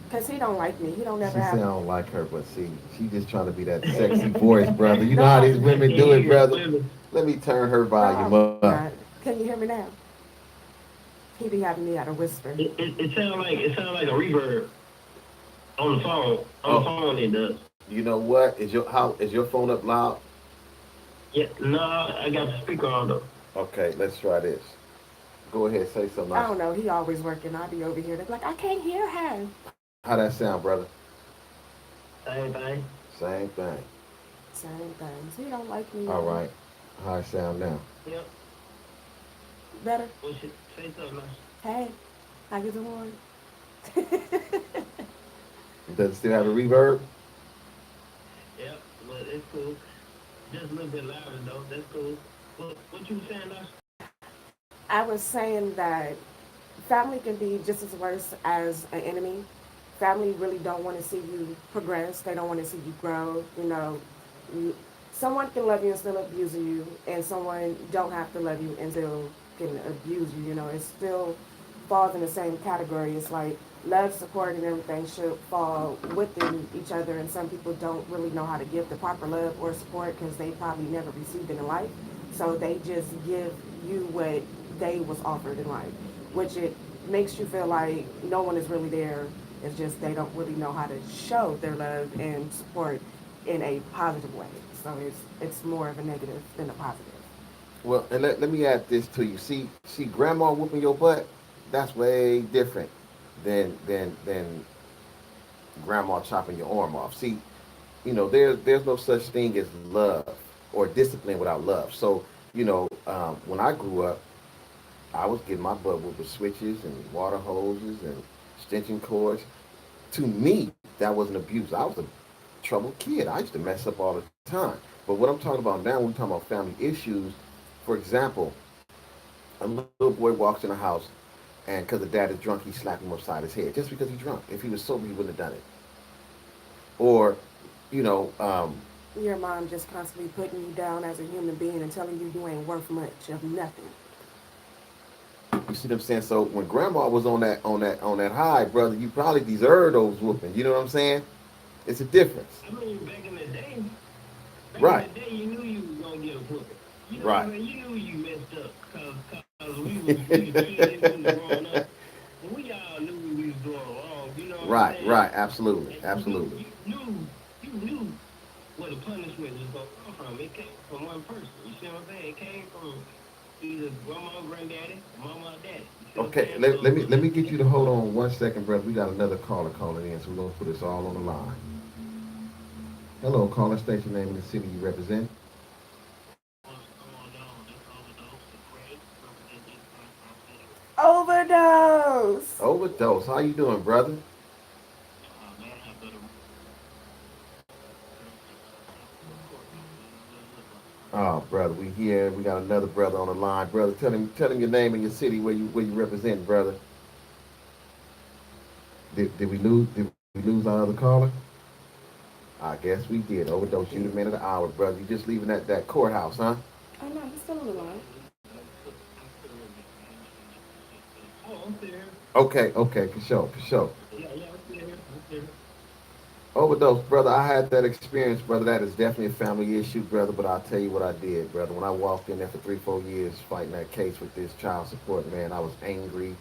Because he don't like me. He don't ever She have. say I don't like her, but see, she just trying to be that sexy voice, brother. You know how No, these I women can't do hear it, you brother. clearly. Let me turn her no, volume I'm up. not. Can you hear me now? He be having me at a whisper. It sounds like a reverb on the phone. On the Oh, phone, it does. you know what? Is your phone up loud? Yeah, no, I got the speaker on though. Okay, let's try this. Go ahead, say something I else. don't know. He always working. I be over here. They're like, I can't hear her. How that sound, brother? Same thing. Same thing. Same things. He don't like me, All y'all. right. How it sound now? Yep. Better. Well, shit, say something else. Hey, how you doing? Does it still have a reverb? Yep. Well, it's cool. Just a little bit louder though. That's cool. What you saying, Doc? I was saying that family can be just as worse as an enemy. Family really don't want to see you progress. They don't want to see you grow. You- someone can love you and still abuse you, and someone don't have to love you and still can abuse you. It still falls in the same category. It's like love, support, and everything should fall within each other. And some people don't really know how to give the proper love or support because they probably never received it in life. So they just give you what they was offered in life, which it makes you feel like no one is really there. It's just they don't really know how to show their love and support in a positive way. So it's more of a negative than a positive. Well, and let me add this to you. See, grandma whooping your butt, that's way different than grandma chopping your arm off. See, there's no such thing as love or discipline without love. So, when I grew up, I was getting my butt whooped with switches and water hoses and extension cords. To me, that wasn't abuse. I was a troubled kid. I used to mess up all the time. But what I'm talking about now, when we're talking about family issues, for example, a little boy walks in the house and because the dad is drunk, he slapped him upside his head just because he's drunk. If he was sober, he wouldn't have done it. Or, you know, um, Your mom just constantly putting you down as a human being and telling you ain't worth much of nothing. you see what I'm saying? So when grandma was on that high, brother, you probably deserved those whoopings. You know what I'm saying? It's a difference. I mean, back in Right. the day, you knew you was gonna get a whooping. You know what Right. I mean? You knew you messed up, cause we was kids, we was growing up, and we all knew we was doing wrong. You know what I'm Right. saying? Right. Absolutely. And Absolutely. you knew where the punishment was gonna come from. It came from one person. You see what I'm saying? It came from either grandma, granddaddy, mama, or daddy. You see what I'm Okay. saying? Let me get you to hold on 1 second, brother. We got another caller calling in, so we're gonna put this all on the line. Hello, caller. State your name and the city you represent. What's going on? That's overdose the Craig representing Overdose. Overdose. How you doing, brother? Man, I better courthouse, man. That's what it look like. Oh, brother, we here. We got another brother on the line, brother. Tell him your name and your city where you represent, brother. Did we lose our other caller? I guess we did. Overdose. You the man of the hour, brother. You just leaving that courthouse, huh? Oh no, he's still on the line. I'm still in there, man. Oh, I'm still here. Okay, okay, for sure, for sure. Yeah, I'm still here. I'm still here. Overdose, brother. I had that experience, brother. That is definitely a family issue, brother. But I'll tell you what I did, brother. When I walked in there for 3, 4 years fighting that case with this child support, man, I was angry,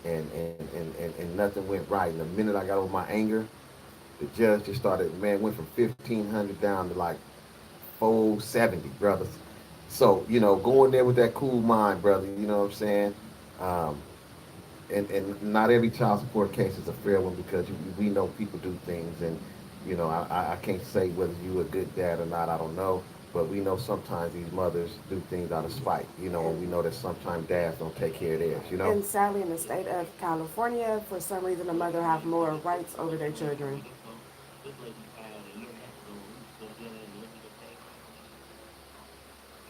and nothing went right. And the minute I got over my anger, the judge just started, man, went from 1,500 down to like 470, brothers. So, going there with that cool mind, brother, you know what I'm saying? Um, and not every child support case is a fair one because we know people do things, and I can't say whether you a good dad or not. I don't know, but we know sometimes these mothers do things out of spite. And we And know that sometimes dads don't take care of theirs. and sadly, in the state of California, for some reason, the mother have more rights over their children. This lady filed a year and a half ago. We was supposed to get her in the legal thing.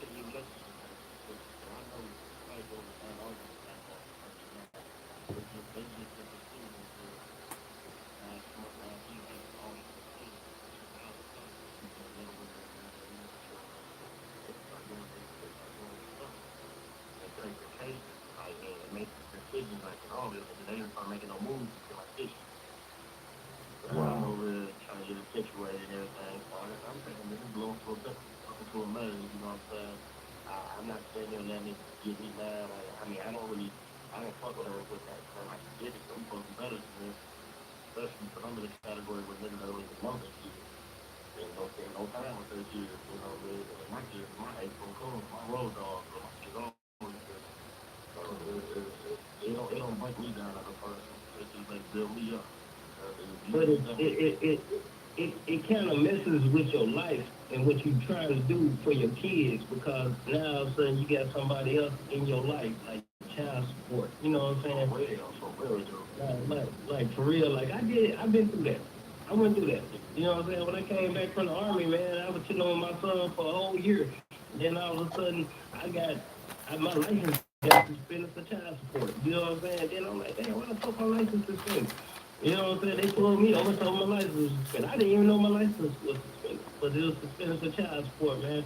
Couldn't even get to somebody. So I know probably going to find all these type of person now. They just took the school for last week and all the things. Now the court because they were going to start going to start going to stuff. decisions like all this, and they didn't start making no moves until like this. So Wow. I'm over there trying to get it situated and everything. So I'm thinking this is blowing to a bit, talking to a man, you know what I'm saying? I'm not sitting there letting it get me mad. I mean, I don't fuck with her with that. So I can get it. So I'm supposed to be better than this, especially because I'm in the category where niggas don't even know that shit. And don't spend no time with their kids, you know, with my kids, my April cool, my road dog, so my kids always there. So it don't break me down as a person. It just like build me up. But it kind of messes with your life and what you trying to do for your kids because now all of a sudden you got somebody else in your life like child support. You know what I'm saying? For real, like for real. Like I've been through that. I went through that. You know what I'm saying? When I came back from the army, man, I was sitting on my son for a whole year. Then all of a sudden my license got suspended for child support. You know what I'm saying? Then I'm like, damn, why the fuck my license suspended? You know what I'm saying? They pulled me over, told my license was suspended. I didn't even know my license was suspended, but it was suspended for child support, man.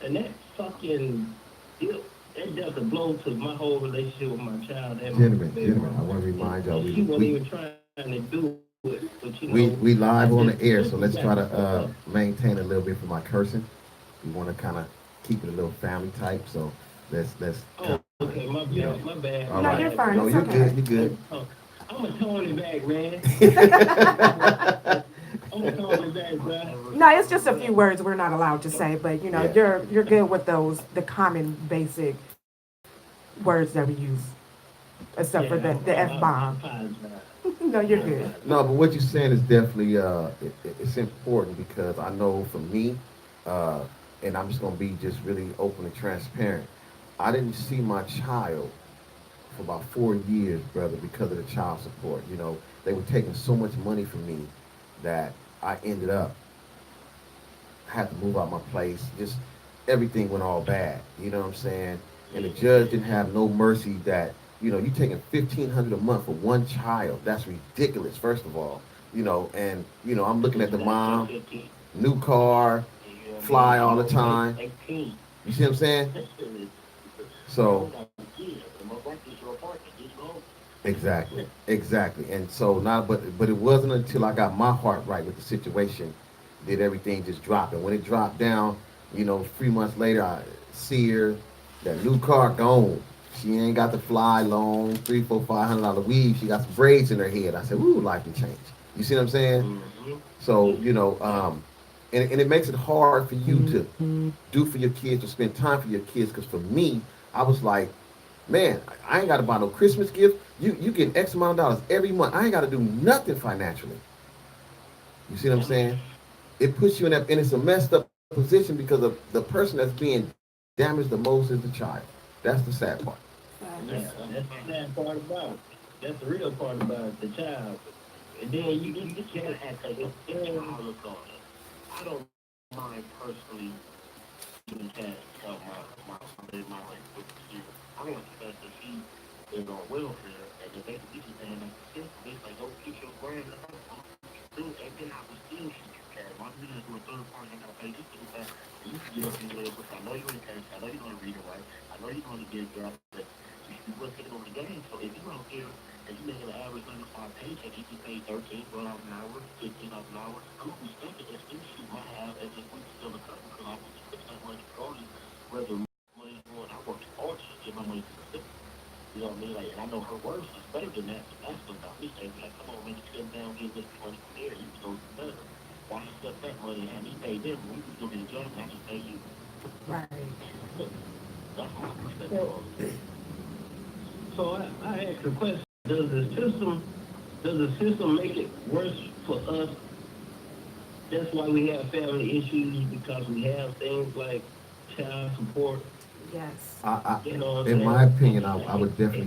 And that fucking that dealt a blow to my whole relationship with my child and my baby Gentlemen, I mama. want to remind y'all, And she wasn't even trying to do it, but you know, we live on the air, so just let's try got to maintain a little bit for my cursing. We want to kind of keep it a little family type, so let's. Oh, okay, my bad, Yeah. my bad. All No, right. you're fine. No, It's you're okay. good. You're good. I'm a Tony back, man. I'm a Tony back, bro. No, it's just a few words we're not allowed to say, but you know, Yeah. you're good with the common basic words that we use, except for the F bomb. No, you're good. No, but what you're saying is definitely it's important because I know for me, uh, and I'm just gonna be just really open and transparent. I didn't see my child for about 4 years, brother, because of the child support. You know, they were taking so much money from me that I ended up had to move out my place. Just everything went all bad. You know what I'm saying? And the judge didn't have no mercy that, you know, you taking $1,500 a month for one child. That's ridiculous, first of all. You know, and you know, I'm looking at the mom, new car, fly all the time. You see what I'm saying? So exactly, exactly. And so now, but it wasn't until I got my heart right with the situation did everything just drop. And when it dropped down, you know, 3 months later, I see her, that new car gone. She ain't got the fly loan, $300, $400, $500 weave. She got some braids in her head. I said, "Ooh, life can change." You see what I'm saying? Mm-hmm. So you know, and it makes it hard for you to do for your kids, to spend time for your kids. Because for me, I was like, man, I ain't got to buy no Christmas gift. You get X amount of dollars every month. I ain't got to do nothing financially. You see what I'm saying? It puts you in that, and it's a messed up position because of the person that's being damaged the most is the child. That's the sad part. Yeah, that's the sad part about it. That's the real part about it, the child. And then you can't act like it's child on it. I don't mind personally giving cash to help my wife with the kid. I want the fact that she is on welfare and the basic teacher saying like the system is like go get your grand do and then I was still shoot your cash. My business do a third party, I gotta pay this to the fact that you can get up in there, which I know you're in cash, I know you're gonna read it right, I know you're gonna get a job, but you should be worth taking over the game. So if you don't care and you making an average 95 paycheck, you can pay 13, $12 an hour, $15 an hour, I'm gonna respect it as still shoot my half as if we still a couple because I want to put that money regardless whether money is going, I worked hard to get my money to the system. You know what I mean? Like, and I know her worth is better than that, but that's what got me saying, like, come on, man, you sit down, get this money from there, you can go do better. Why you set that money and have me pay them when we can go get a job and I just pay you? Right. That's my perspective. So I ask the question, does the system make it worse for us? That's why we have family issues because we have things like child support. Yes. You know, In my opinion, I would definitely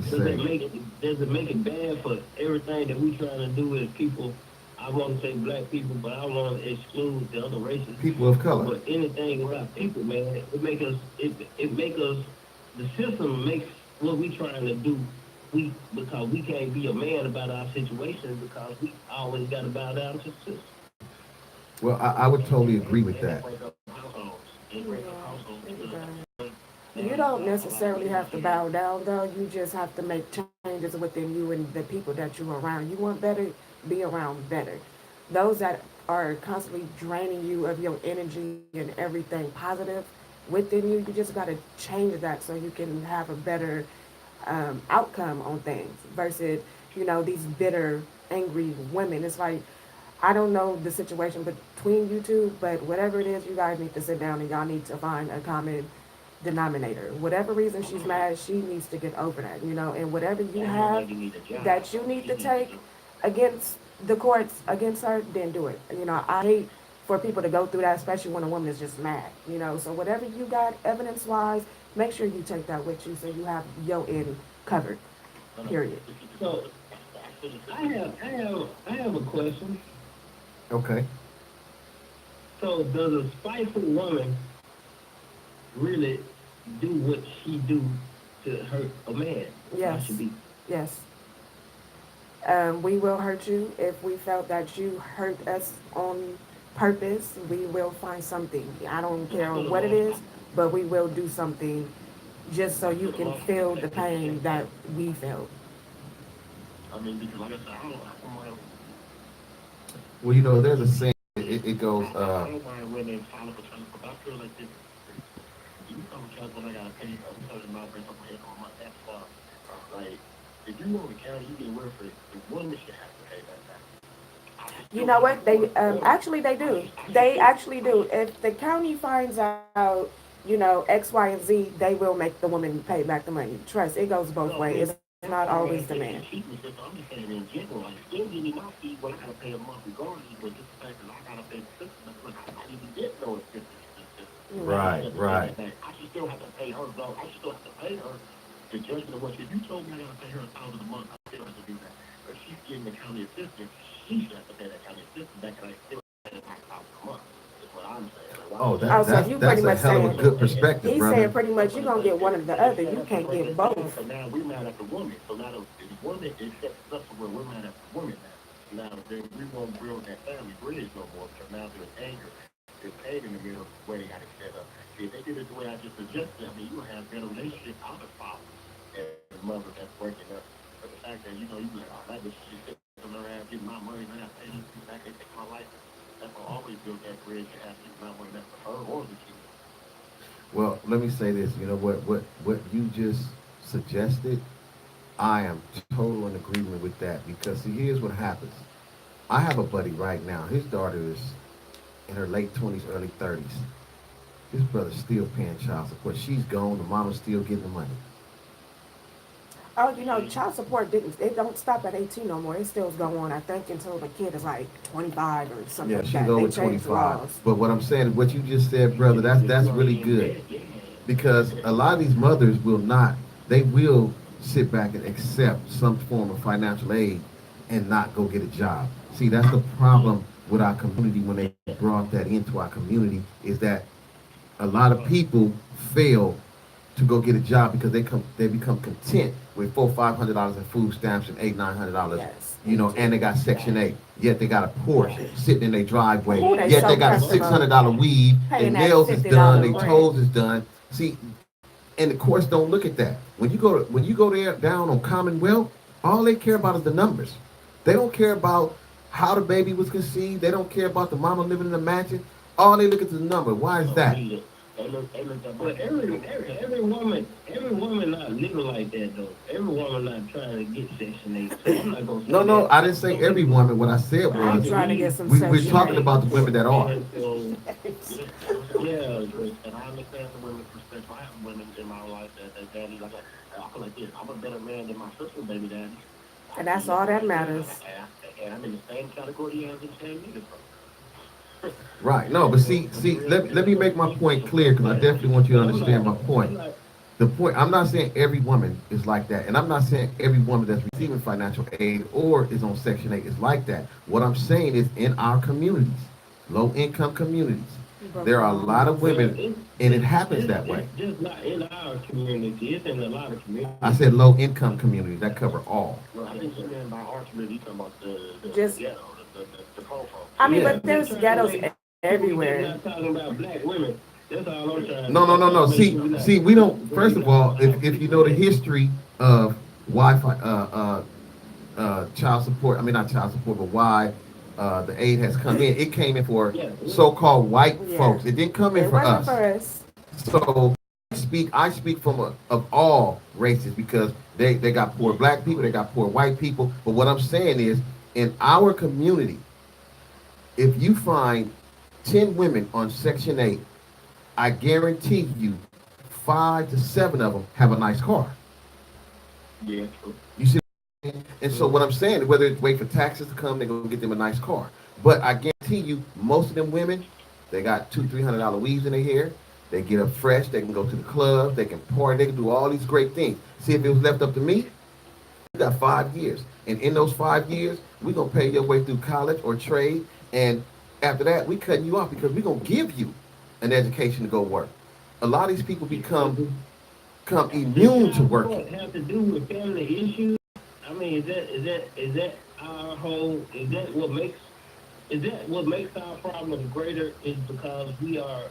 does it make it bad for everything that we trying to do as people? I want to say black people, but I want to exclude the other races. people of color. But anything about people, man, it make us the system makes what we trying to do. Because we can't be a man about our situations because we always got to bow down to the system. Well, I would totally agree with that. And it break up households. It break up households. You don't necessarily have to bow down, though. You just have to make changes within you and the people that you're around. You want better, be around better. Those that are constantly draining you of your energy and everything positive within you, you just got to change that so you can have a better outcome on things versus, these bitter, angry women. It's like, I don't know the situation between you two, but whatever it is, you guys need to sit down and y'all need to find a common denominator. Whatever reason she's mad, she needs to get over that, and whatever you have that you need to take against the courts against her, then do it. I hate for people to go through that, especially when a woman is just mad, So whatever you got evidence wise, make sure you take that with you so you have your end covered. Period. So I have a question. Okay. So does a spiteful woman really do what she do to hurt a man? Yes. Should be. Yes. We will hurt you if we felt that you hurt us on purpose. We will find something. I don't care what it is, but we will do something just so you can feel the pain that we felt. I mean, because like I said, I don't mind. Well, there's a saying. It goes. I don't mind women filing for child support. I feel like this. You come to child support, I gotta pay. I'm talking about bring up my head on my tax file. Like, if you want to county, you get welfare. The woman should have to pay that tax. You know what? They actually they do. They actually do. If the county finds out, X, Y, and Z, they will make the woman pay back the money. Trust, it goes both ways. It's not always the man. I'm just saying in general, like, still give me my fee, but I gotta pay a month regardless. But just the fact that I gotta pay the system, like, I didn't even get no assistance. Right. I should still have to pay her, though. I should still have to pay her the judgment of what if you told me I gotta pay her $1,000 a month, I still have to do that. If she's getting the county assistance, she should have to pay that county assistance back, and I still pay that $1,000 a month. Is what I'm saying. Oh, So that's you that's pretty a much hell of a saying good perspective, he's brother. saying pretty much you're gonna get one or the other. You can't get both. So now we're mad at the woman. So now the woman is set up to where we're mad at the woman now. Now then we won't build that family bridge no more because now there's anger. There's pain in the middle where they got it set up. See, if they did it the way I just suggested, I mean, you would have better relationship out of father and the mother that's working up. But the fact that, you be like, oh, that bitch just sitting on her ass, getting my money, man, I pay these people back, they take my life. That's gonna always build that bridge and have people not wanting that for her or the kid. Well, let me say this. You know what you just suggested? I am total in agreement with that because see, here's what happens. I have a buddy right now. His daughter is in her late 20s, early 30s. His brother's still paying child support. She's gone. The mama's still getting the money. Oh, child support it don't stop at 18 no more. It still goes on, I think, until the kid is like 25 or something Yeah, like she's that. over They change the 25. laws. But what I'm saying, what you just said, brother, that's really good. Because a lot of these mothers will not, they will sit back and accept some form of financial aid and not go get a job. See, that's the problem with our community when they brought that into our community is that a lot of people fail to go get a job because they become content with $400-500 in food stamps and $800-900, Yes. and they got Section 8. Yet they got a Porsche sitting in their driveway. Ooh, they Yet so they got a customer. $600 weave. Their Paying that nails is $50 done. Their rent. toes is done. See, and the courts don't look at that. When you go there down on Commonwealth, all they care about is the numbers. They don't care about how the baby was conceived. They don't care about the mama living in the mansion. All they look at is the number. Why is that? But every woman not living like that though. Every woman not trying to get Section 8. So I'm not gonna say No, that. I didn't say every woman. What I said I'm was trying to get some we're Section talking 8. about the women that are. And so, yeah, and I understand the women's perspective. I have women in my life that daddy like I feel like this. I'm a better man than my sister, baby daddy. And that's all that matters. And I'm in the same category as the same niggas. Right. No, but see, let me make my point clear because I definitely want you to understand my point. The point, I'm not saying every woman is like that. And I'm not saying every woman that's receiving financial aid or is on Section 8 is like that. What I'm saying is in our communities, low-income communities, there are a lot of women, and it happens that way. It's just not in our community. It's in a lot of communities. I said low-income communities. That cover all. Well, I think you mean by our community, you talking about the Just- ghetto, the poor folks. I mean, Yeah. but there's ghettos everywhere. They're not talking about black women. That's all I'm trying to No, do. no, I'm no, trying no. to make sure we're not See, we don't. First bringing of up all, our if you know the history of Wi-Fi, child support. I mean, not child support, but why the aid has come in. It came in for Yeah. so-called white Yeah. folks. It didn't come in It for wasn't us. for us. So I speak from of all races because they got poor black people, they got poor white people. But what I'm saying is, in our community, if you find 10 women on Section 8, I guarantee you 5 to 7 of them have a nice car. Yeah, true. You see, and so what I'm saying, whether it's wait for taxes to come, they're gonna get them a nice car. But I guarantee you, most of them women, they got $200-300 weaves in their hair. They get up fresh. They can go to the club. They can party. They can do all these great things. See, if it was left up to me, you got 5 years, and in those 5 years, we're gonna pay your way through college or trade, and after that, we cutting you off because we're gonna give you an education to go work. A lot of these people become immune to Does working. child support have to do with family issues? I mean, is that our whole? Is that what makes our problem greater? Is because we are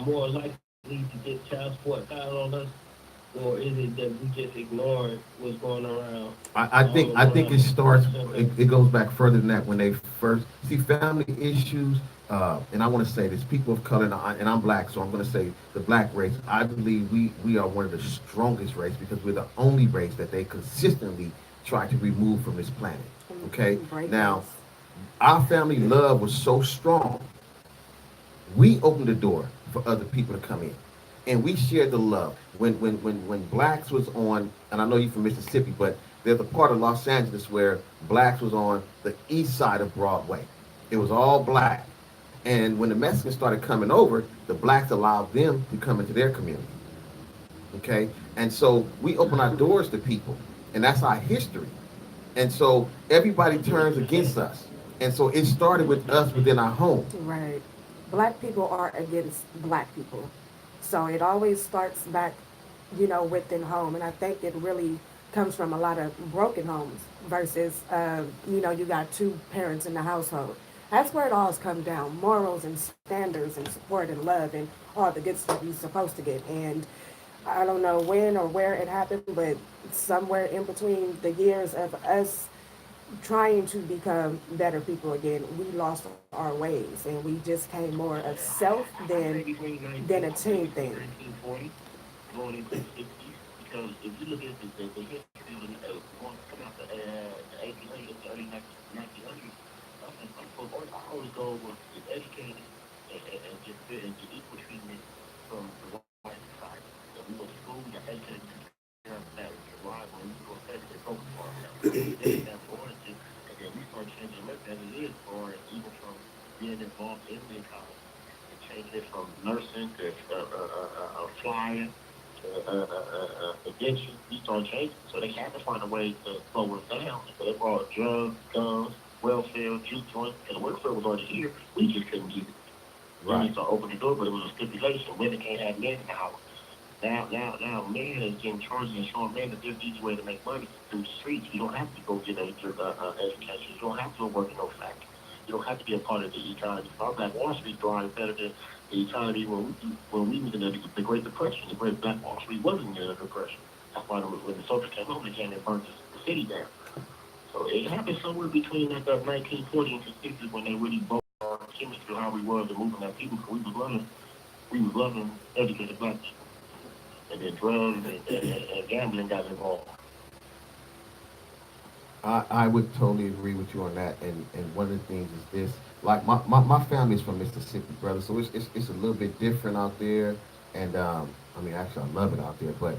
more likely to get child support filed on us, or is it that we just ignore what's going around I all think it around us? starts. So, It goes back further than that. When they first see family issues, and I want to say this: people of color, and I'm black, so I'm going to say the black race. I believe we are one of the strongest race because we're the only race that they consistently try to remove from this planet. Okay, Break now us. our family love was so strong we opened the door for other people to come in, and we shared the love. When blacks was on, and I know you're from Mississippi, but there's a part of Los Angeles where blacks was on the east side of Broadway. It was all black, and when the Mexicans started coming over, the blacks allowed them to come into their community. Okay, and so we open our doors to people, and that's our history. And so everybody turns against us, and so it started with us within our home. Right. Black people are against black people. So it always starts back, within home. And I think it really comes from a lot of broken homes versus, you got two parents in the household. That's where it all comes down morals and standards and support and love and all the good stuff you're supposed to get. And I don't know when or where it happened, but somewhere in between the years of us trying to become better people again, we lost our ways and we just came more of self than a team thing. 1940, going into the 60s, because if you look at the history of going coming out the 1800s, the early 1900s, some folks always go over is educated and get fit and get equal treatment from the white society. So we go to school, we got educated, that we can ride when we go to educate focus for ourselves. Then that's origin, and then we start changing America as it is, or even from being involved in the economy and changing it from nursing to flying to addiction. We start changing. So they had to find a way to slow us down. So they brought drugs, guns, welfare, juke joints, and the welfare was already here. We just couldn't get it. Then we Right. started opening the door, but it was a stipulation. Women can't have men in the house. Now, man is getting charged and showing men that there's an easy way to make money through the streets. You don't have to go get education. You don't have to go work in no factory. You don't have to be a part of the economy. Our Black Wall Street thrived better than the economy when we was in the Great Depression. The Great Black Wall Street wasn't in the Depression. That's why when the soldiers came home, they came and burnt the city down. So it happened somewhere between like 1940 and 60 when they really broke our chemistry, how we were, the movement of people, because we was loving educated black people and then drugs and gambling got involved. I would totally agree with you on that. And one of the things is this, like my family is from Mississippi, brother, so it's a little bit different out there. And I mean, actually, I love it out there, but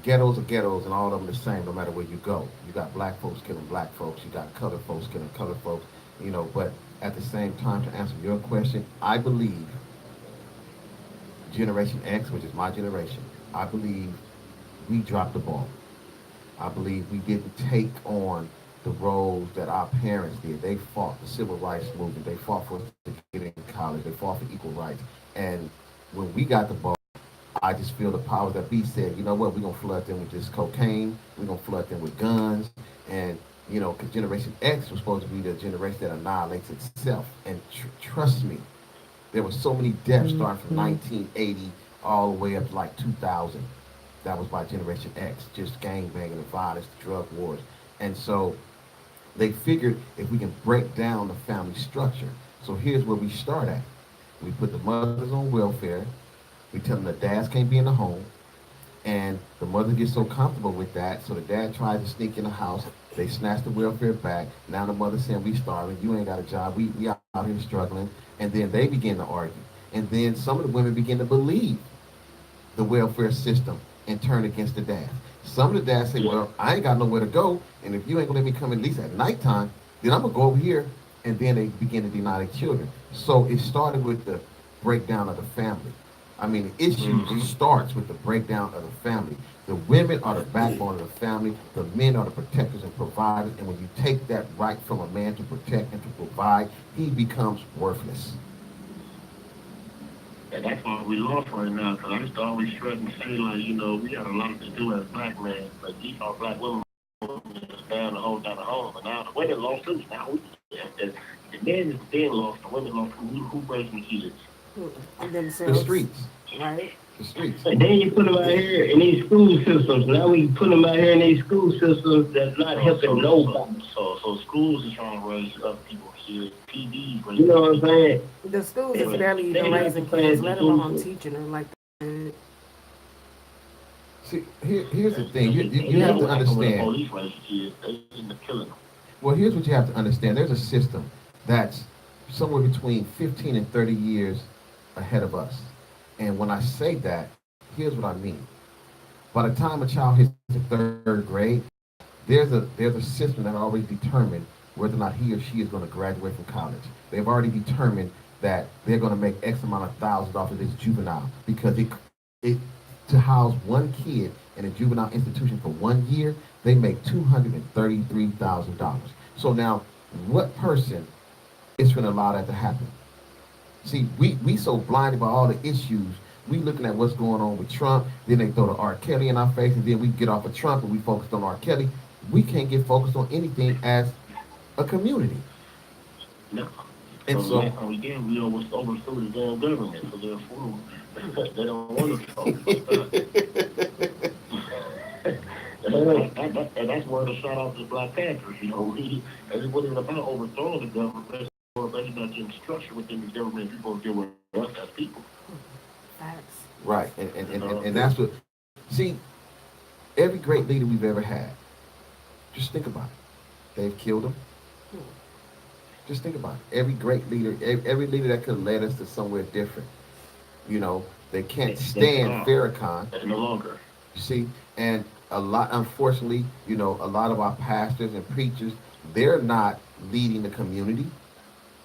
ghettos are ghettos, and all of them the same, no matter where you go. You got black folks killing black folks, you got colored folks killing colored folks, but at the same time, to answer your question, I believe Generation X, which is my generation, I believe we dropped the ball. I believe we didn't take on the roles that our parents did. They fought the civil rights movement. They fought for us to get in college. They fought for equal rights. And when we got the ball, I just feel the powers that be said, you know what, we're going to flood them with this cocaine. We're going to flood them with guns. And, because Generation X was supposed to be the generation that annihilates itself. And trust me, There were so many deaths starting from 1980 all the way up to like 2000. That was by Generation X, just gang banging, the violence, the drug wars. And so they figured if we can break down the family structure. So here's where we start at. We put the mothers on welfare. We tell them the dads can't be in the home. And the mother gets so comfortable with that, so the dad tries to sneak in the house. They snatch the welfare back. Now the mother saying, we starving, you ain't got a job, we out here struggling. And then they begin to argue. And then some of the women begin to believe the welfare system and turn against the dad. Some of the dads say, well, I ain't got nowhere to go, and if you ain't gonna let me come at least at nighttime, then I'm gonna go over here. And then they begin to deny their children. So it started with the breakdown of the family. I mean, the issue starts with the breakdown of the family. The women are the backbone of the family. The men are the protectors and providers. And when you take that right from a man to protect and to provide, he becomes worthless. And that's what we lost right now, because I used to always stress and say, like, you know, we got a lot to do as black men, but these are black women just down the home, but now the women lost too. Now the men is being lost, the women lost. Who raising the kids? And The themselves, streets. right? The streets. And then you put them out here in these school systems. Now we put them out here in these school systems that's not helping nobody. So schools are trying to raise up people's kids. PDs raising. You know what I'm saying? The schools is They- barely even they raising have to kids, plan let to alone do- teaching them like that. See, here's the thing. You have to The understand. police raise kids. They end up killing them. Well, here's what you have to understand. There's a system that's somewhere between 15 and 30 years ahead of us. And when I say that, here's what I mean. By the time a child hits the third grade, there's a system that already determined whether or not he or she is going to graduate from college. They've already determined that they're going to make X amount of thousands off of this juvenile because it to house one kid in a juvenile institution for 1 year, they make $233,000. So now, what person is going to allow that to happen? See, we so blinded by all the issues. We looking at what's going on with Trump. Then they throw the R. Kelly in our face, and then we get off of Trump and we focused on R. Kelly. We can't get focused on anything as a community. No. And so last time we did, we almost overthrew the damn government for their food. They don't want to talk. And that's where the shout out to Black Panthers. You know, it wasn't about overthrowing the government. It's about getting structure within the government. People deal with us as people. Facts. Right, and that's what. See, every great leader we've ever had. Just think about it. They've killed him. Just think about it. Every great leader, every leader that could have led us to somewhere different. You know, they can't stand Farrakhan. No longer. You see, and a lot, unfortunately, you know, a lot of our pastors and preachers, they're not leading the community.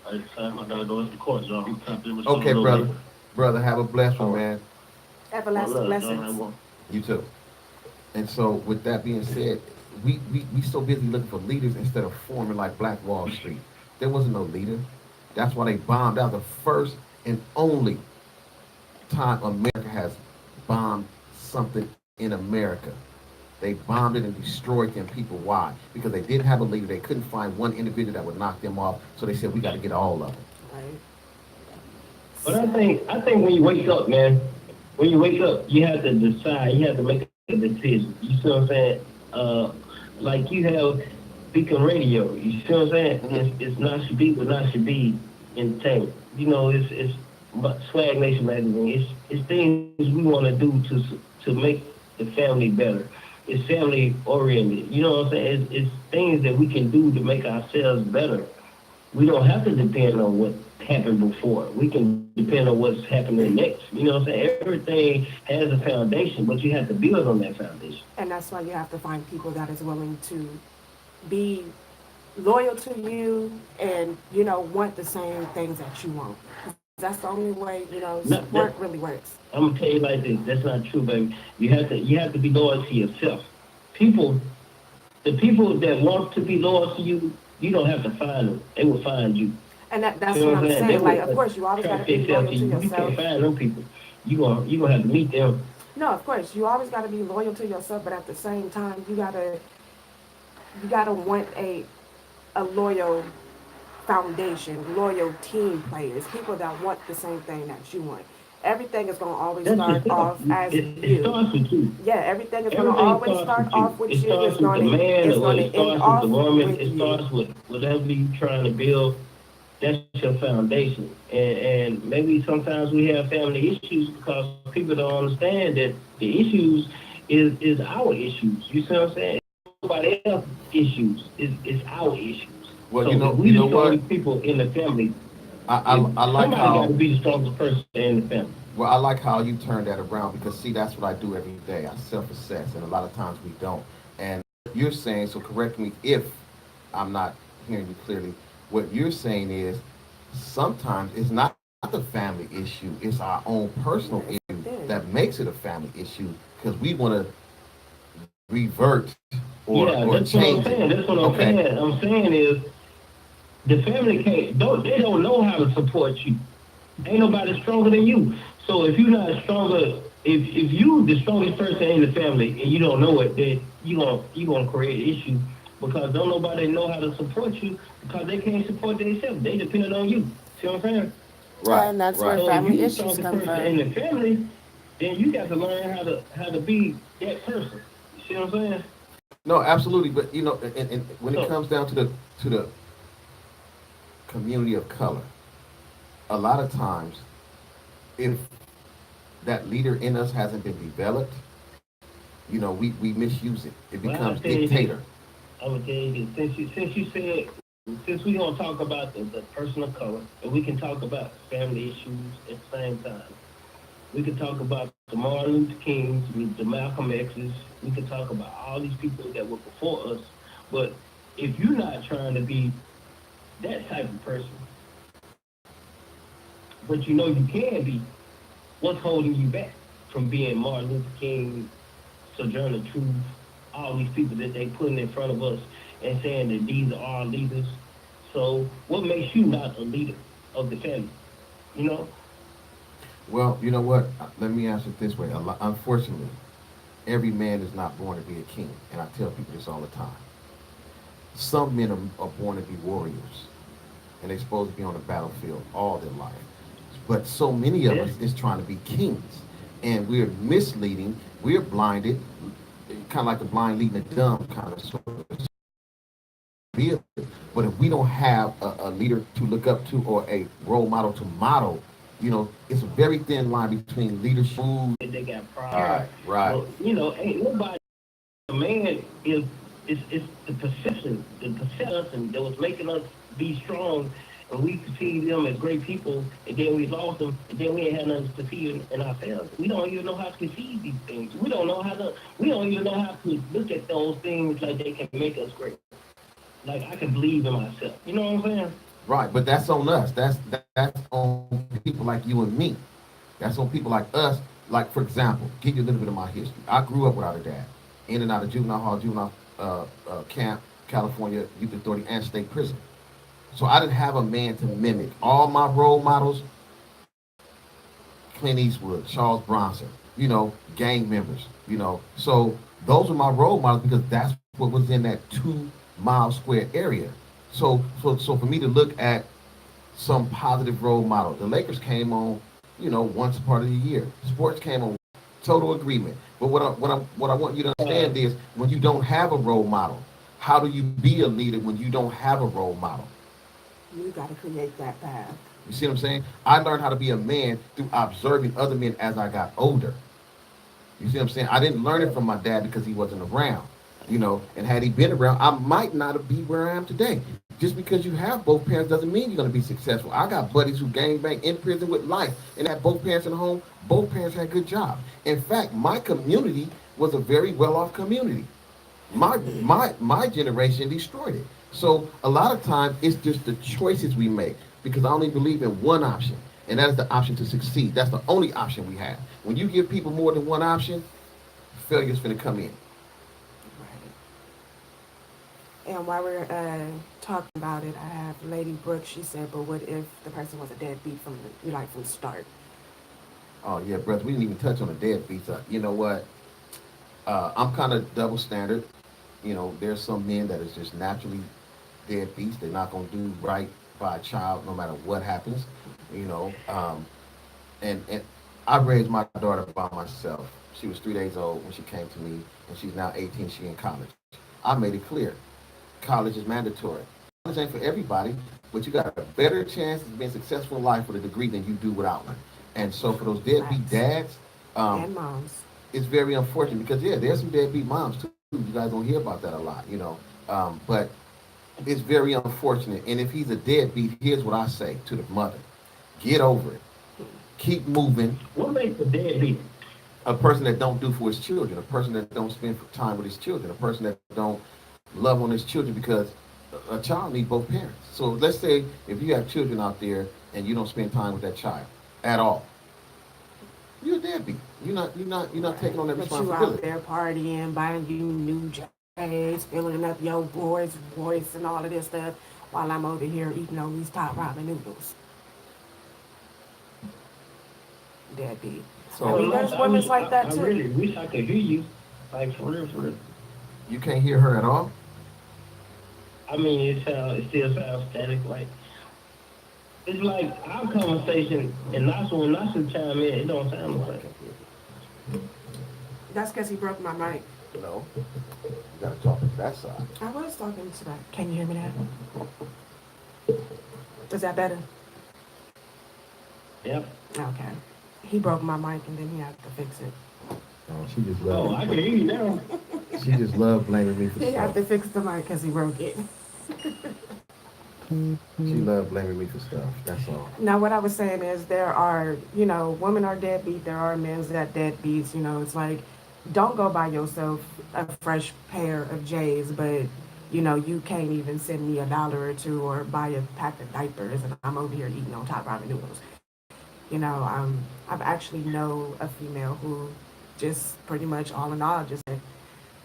I gotta go to the court, y'all. Okay, brother. Brother, have a blessed one, man. Everlasting blessings. You too. And so, with that being said, we so busy looking for leaders instead of forming like Black Wall Street. There wasn't no leader. That's why they bombed. That was the first and only time America has bombed something in America. They bombed it and destroyed them people. Why? Because they didn't have a leader. They couldn't find one individual that would knock them off. So they said, we got to get all of them. Right. But I think when you wake up, man, when you wake up, you have to decide. You have to make a decision. You see what I'm saying? Like you have Beacon Radio. You see what I'm saying? Mm-hmm. It's not should be, but not should be entertainment. You know, it's Swag Nation magazine. It's things we want to do to make the family better. It's family oriented. You know what I'm saying? It's things that we can do to make ourselves better. We don't have to depend on what happened before. We can depend on what's happening next. You know what I'm saying? Everything has a foundation, but you have to build on that foundation. And that's why you have to find people that is willing to be loyal to you and, you know, want the same things that you want. That's the only way, you know, support really works. I'm gonna tell you like this. That's not true, baby. You have to be loyal to yourself. The people that want to be loyal to you, you don't have to find them. They will find you. And that's You know what I'm saying? saying. Like, of course, you always got to be loyal to You yourself. can't find them people. You gonna have to meet them. No, of course, you always got to be loyal to yourself, but at the same time, you gotta want a loyal foundation, loyal team players, people that want the same thing that you want. Everything is going to always That's start yourself. off as It you. starts with you. Yeah, everything is going to Everything always starts start with off you. with It you. starts with the man, It's or going it to end starts with the off woman. with It you. starts with whatever you're trying to build. That's your foundation. And maybe sometimes we have family issues because people don't understand that the issues is our issues. You see what I'm saying? Nobody else's issues is our issues. Well, So if you we know the what? strongest people in the family, if I like somebody got to how be the strongest person in the family. well, I like how you turned that around because see, that's what I do every day. I self-assess, and a lot of times we don't. And you're saying, so correct me if I'm not hearing you clearly. What you're saying is sometimes it's not the family issue; it's our own personal Yes, issue it is. that makes it a family issue because we want to revert Yeah, or that's what I'm change it. saying. That's what I'm Okay. saying. I'm saying is the family can't don't they don't know how to support you. Ain't nobody stronger than you. So if you're not stronger, if you the strongest person in the family and you don't know it, then you gonna create an issue because don't nobody know how to support you because they can't support themselves. They depending on you. See what I'm saying? Right. And that's where Right. So if family you the issues strongest come person in from. the family, then you got to learn how to be that person. You see what I'm saying? No, absolutely. But and when it So comes down to the community of color, a lot of times, if that leader in us hasn't been developed, we misuse it. It well, I becomes tell you this. dictator. I would tell you this. Since you said since we're gonna talk about the person of color, and we can talk about family issues at the same time. We can talk about the Martin Luther Kings, the Malcolm X's. We can talk about all these people that were before us. But if you're not trying to be that type of person, but you know you can be, what's holding you back from being Martin Luther King, Sojourner Truth, all these people that they putting in front of us and saying that these are our leaders? So what makes you not a leader of the family? You know? Well, you know what? Let me answer it this way. Unfortunately, every man is not born to be a king, and I tell people this all the time. Some men are born to be warriors, and they're supposed to be on the battlefield all their life. But so many of Yes. us is trying to be kings, and we're misleading. We're blinded, kind of like the blind leading the dumb, kind of sort of feel. But if we don't have a leader to look up to or a role model to model, it's a very thin line between leadership. They got pride. Right, right. But ain't nobody a man is the perception that was making us be strong, and we perceive them as great people, and then we lost them, and then we ain't had nothing to see in ourselves. We don't even know how to conceive these things. We don't even know how to look at those things like they can make us great. Like I can believe in myself. You know what I'm saying? Right, but that's on us. That's on people like you and me. That's on people like us. Like for example, give you a little bit of my history. I grew up without a dad, in and out of juvenile hall, juvenile camp, California Youth Authority, and state prison. So I didn't have a man to mimic. All my role models, Clint Eastwood, Charles Bronson, gang members, So those are my role models because that's what was in that 2 mile square area. So for me to look at some positive role model, the Lakers came on, once a part of the year. Sports came on, total agreement. But what I want you to understand is when you don't have a role model, how do you be a leader when you don't have a role model? You got to create that path. You see what I'm saying? I learned how to be a man through observing other men as I got older. You see what I'm saying? I didn't learn it from my dad because he wasn't around. And had he been around, I might not have be where I am today. Just because you have both parents doesn't mean you're going to be successful. I got buddies who gang bang in prison with life and had both parents in the home. Both parents had good jobs. In fact, my community was a very well-off community. My generation destroyed it. So a lot of times it's just the choices we make because I only believe in one option, and that is the option to succeed. That's the only option we have. When you give people more than one option, failure's going to come in. Right. And while we're talking about it, I have Lady Brooke. She said, "But what if the person was a deadbeat from the start?" Oh yeah, brother. We didn't even touch on the deadbeats. You know what? I'm kind of double standard. There's some men that is just naturally deadbeats. They're not gonna do right by a child, no matter what happens, you know. And I raised my daughter by myself. She was 3 days old when she came to me, and she's now 18. She in college. I made it clear, college is mandatory. College ain't for everybody, but you got a better chance of being successful in life with a degree than you do without one. And so for those deadbeat dads, And moms. it's very unfortunate because yeah, there's some deadbeat moms too. You guys don't hear about that a lot, you know. But it's very unfortunate. And if he's a deadbeat, here's what I say to the mother: get over it. Keep moving. What makes a deadbeat? A person that don't do for his children, a person that don't spend time with his children, a person that don't love on his children, because a child needs both parents. So let's say if you have children out there and you don't spend time with that child at all, you're a deadbeat. You're not taking on that But you out responsibility. there partying, buying you new J's, filling up your boy's voice and all of this stuff, while I'm over here eating on these top ramen noodles. Deadbeat. I mean, So there's women's like that I too. really wish I could hear you. Like, for real, for real. you can't hear her at all. I mean, it still sounds static. Like, it's like our conversation, and that's when Nasha chime in, it don't sound like it. That's because he broke my mic. No, you gotta talk to that side. I was talking to that. Can you hear me now? Is that better? Yep. Okay. He broke my mic and then he had to fix it. Oh, she just Oh, I loved. can hear you now. She just loved blaming me for He had stuff. to fix the mic because he broke it. She loved blaming me for stuff. That's all. Now, what I was saying is there are, women are deadbeat. There are men that deadbeats. It's like, don't go buy yourself a fresh pair of J's, but, you can't even send me $1 or $2 or buy a pack of diapers and I'm over here eating on top ramen noodles. I've actually know a female who just pretty much all in all just said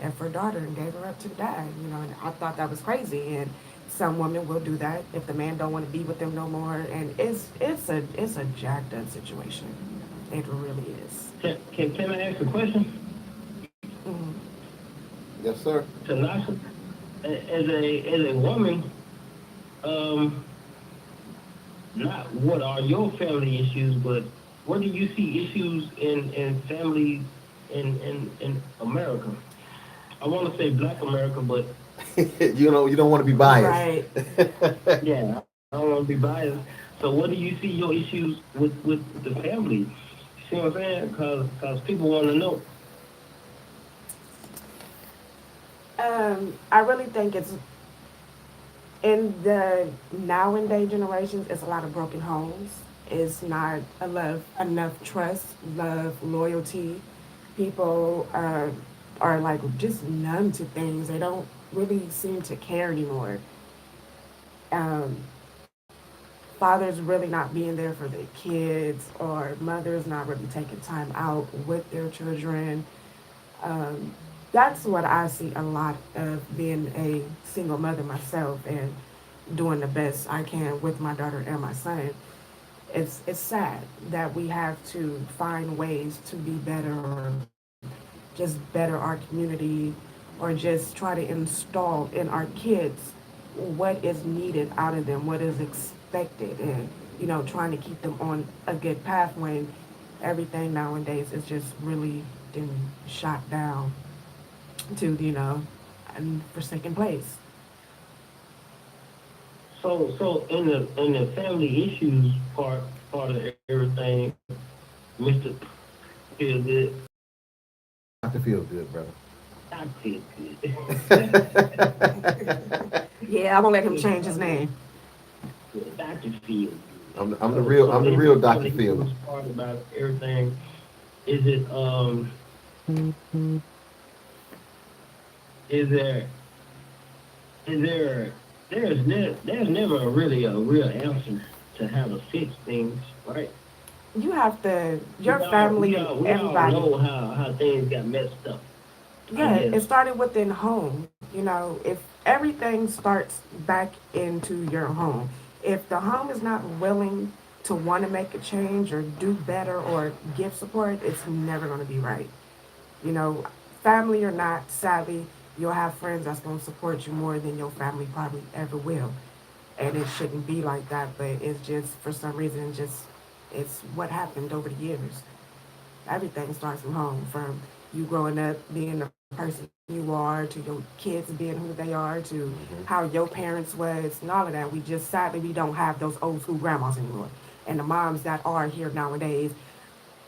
F her daughter and gave her up to the dad, and I thought that was crazy. And some women will do that if the man don't want to be with them no more. And it's a jacked up situation. It really is. Can I ask a question Mhm. Yes, sir. to Nasha? As a woman, not what are your family issues, but what do you see issues in families in America? I want to say Black America, but You don't want to be biased. Right. yeah, I don't want to be biased. So what do you see your issues with the family? You see what I'm saying? Because people want to know. I really think it's in the nowadays generations, it's a lot of broken homes. It's not enough trust, love, loyalty. People are like just numb to things. They don't really seem to care anymore. Um, Fathers really not being there for their kids, or mothers not really taking time out with their children. Um, that's what I see a lot of being a single mother myself and doing the best I can with my daughter and my son. It's sad that we have to find ways to be better or just better our community or just try to install in our kids what is needed out of them, what is expected, and trying to keep them on a good path when everything nowadays is just really been shot down to and for second place. So in the family issues part of everything, Mr. Feel Good, Not to feel good, brother. I feel good. Yeah, I'm gonna let him change his name. Dr. Feel Good. I'm the real Dr. The Phil. part about everything is it is there is there there's never really a real answer to how to fix things, right? You have to, your We all- family, we all everybody. know how things got messed up. Yeah, guess. it started within home. If everything starts back into your home, if the home is not willing to want to make a change or do better or give support, it's never going to be right. You know, Family or not, sadly, you'll have friends that's going to support you more than your family probably ever will. and it shouldn't be like that, but it's just for some reason it's what happened over the years. Everything starts from home, from you growing up being the person you are, to your kids being who they are, to Hmm. how your parents was, and all of that. We just sadly we don't have those old school grandmas anymore, and the moms that are here nowadays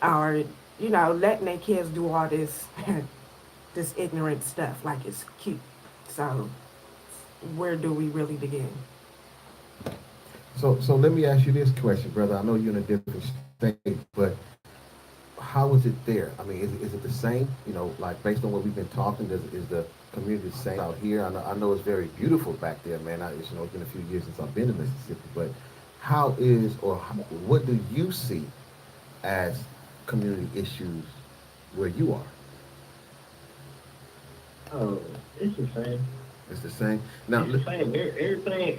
are, letting their kids do all this this ignorant stuff like it's cute. So where do we really begin? So let me ask you this question, brother. I know you're in a different state, but how is it there? I mean, is it the same? You know, like based on what we've been talking, is the community the same out here? I know it's very beautiful back there, man. It's been a few years since I've been in Mississippi, but what do you see as community issues where you are? Oh, it's the same. It's the same. Now, It's the same.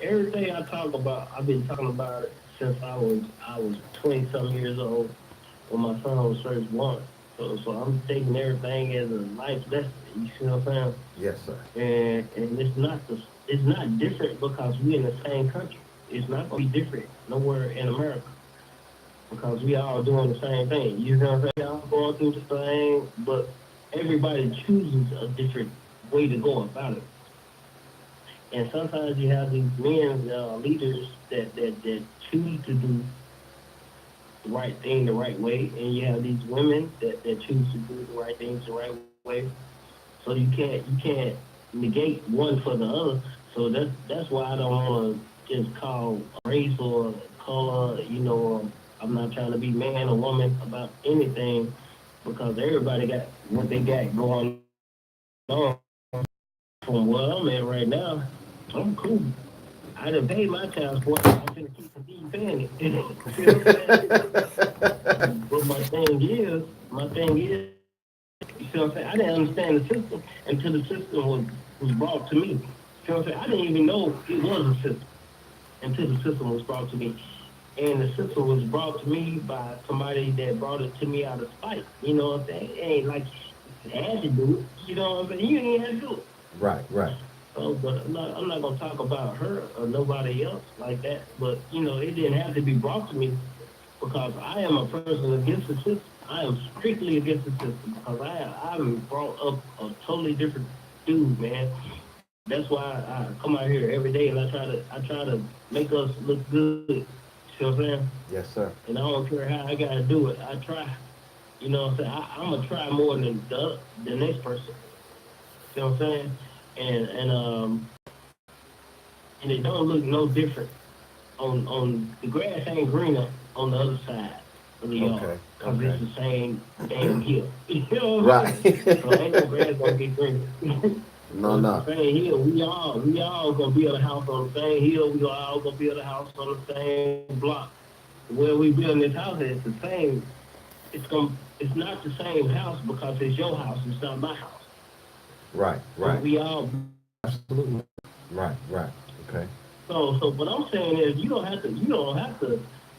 Everything I talk about, I've been talking about it since I was 20 some years old when my son was first born. So I'm taking everything as a life lesson. You see what I'm saying? yes, sir. And it's not different because we in the same country. It's not gonna be different nowhere in America because we all doing the same thing. You know what I'm saying? We all going through the same, but everybody chooses a different way to go about it. And sometimes you have these men leaders that choose to do the right thing the right way, and you have these women that choose to do the right things the right way. So you can't negate one for the other. So that's why I don't want to just call race or color. I'm not trying to be man or woman about anything because everybody got what they got going on. From where I'm at right now, I'm cool. I done paid my child support. I'm gonna keep continue paying it. You know what I'm saying? But my thing is, you see what I'm saying? I didn't understand the system until the system was brought to me. You see what I'm saying? I didn't even know it was a system until the system was brought to me. And the system was brought to me by somebody that brought it to me out of spite. You know what I'm saying? It ain't like you had to do it. You know what I'm saying? You ain't had to do it. Right, right. Oh, but I'm not gonna talk about her or nobody else like that. But it didn't have to be brought to me because I am a person against the system. I am strictly against the system because I'm brought up a totally different dude, man. That's why I come out here every day and I try to make us look good. See what I'm saying? Yes, sir. And I don't care how I gotta do it. I try. You know what I'm saying? I'm gonna try more than the next person. See what I'm saying? And and it don't look no different on the grass ain't greener on the other side of the yard Okay, because okay. it's the same damn hill. You know what I'm Right. saying? So ain't no grass gonna get greener. No, So it's the no. same hill. We all gonna build a house on the same hill. We all gonna build a house on the same block. Where we building this house, it's the same. It's not the same house because it's your house. It's not my house. Right, But right. we all Absolutely. Right, right. Okay. so what I'm saying is you don't have to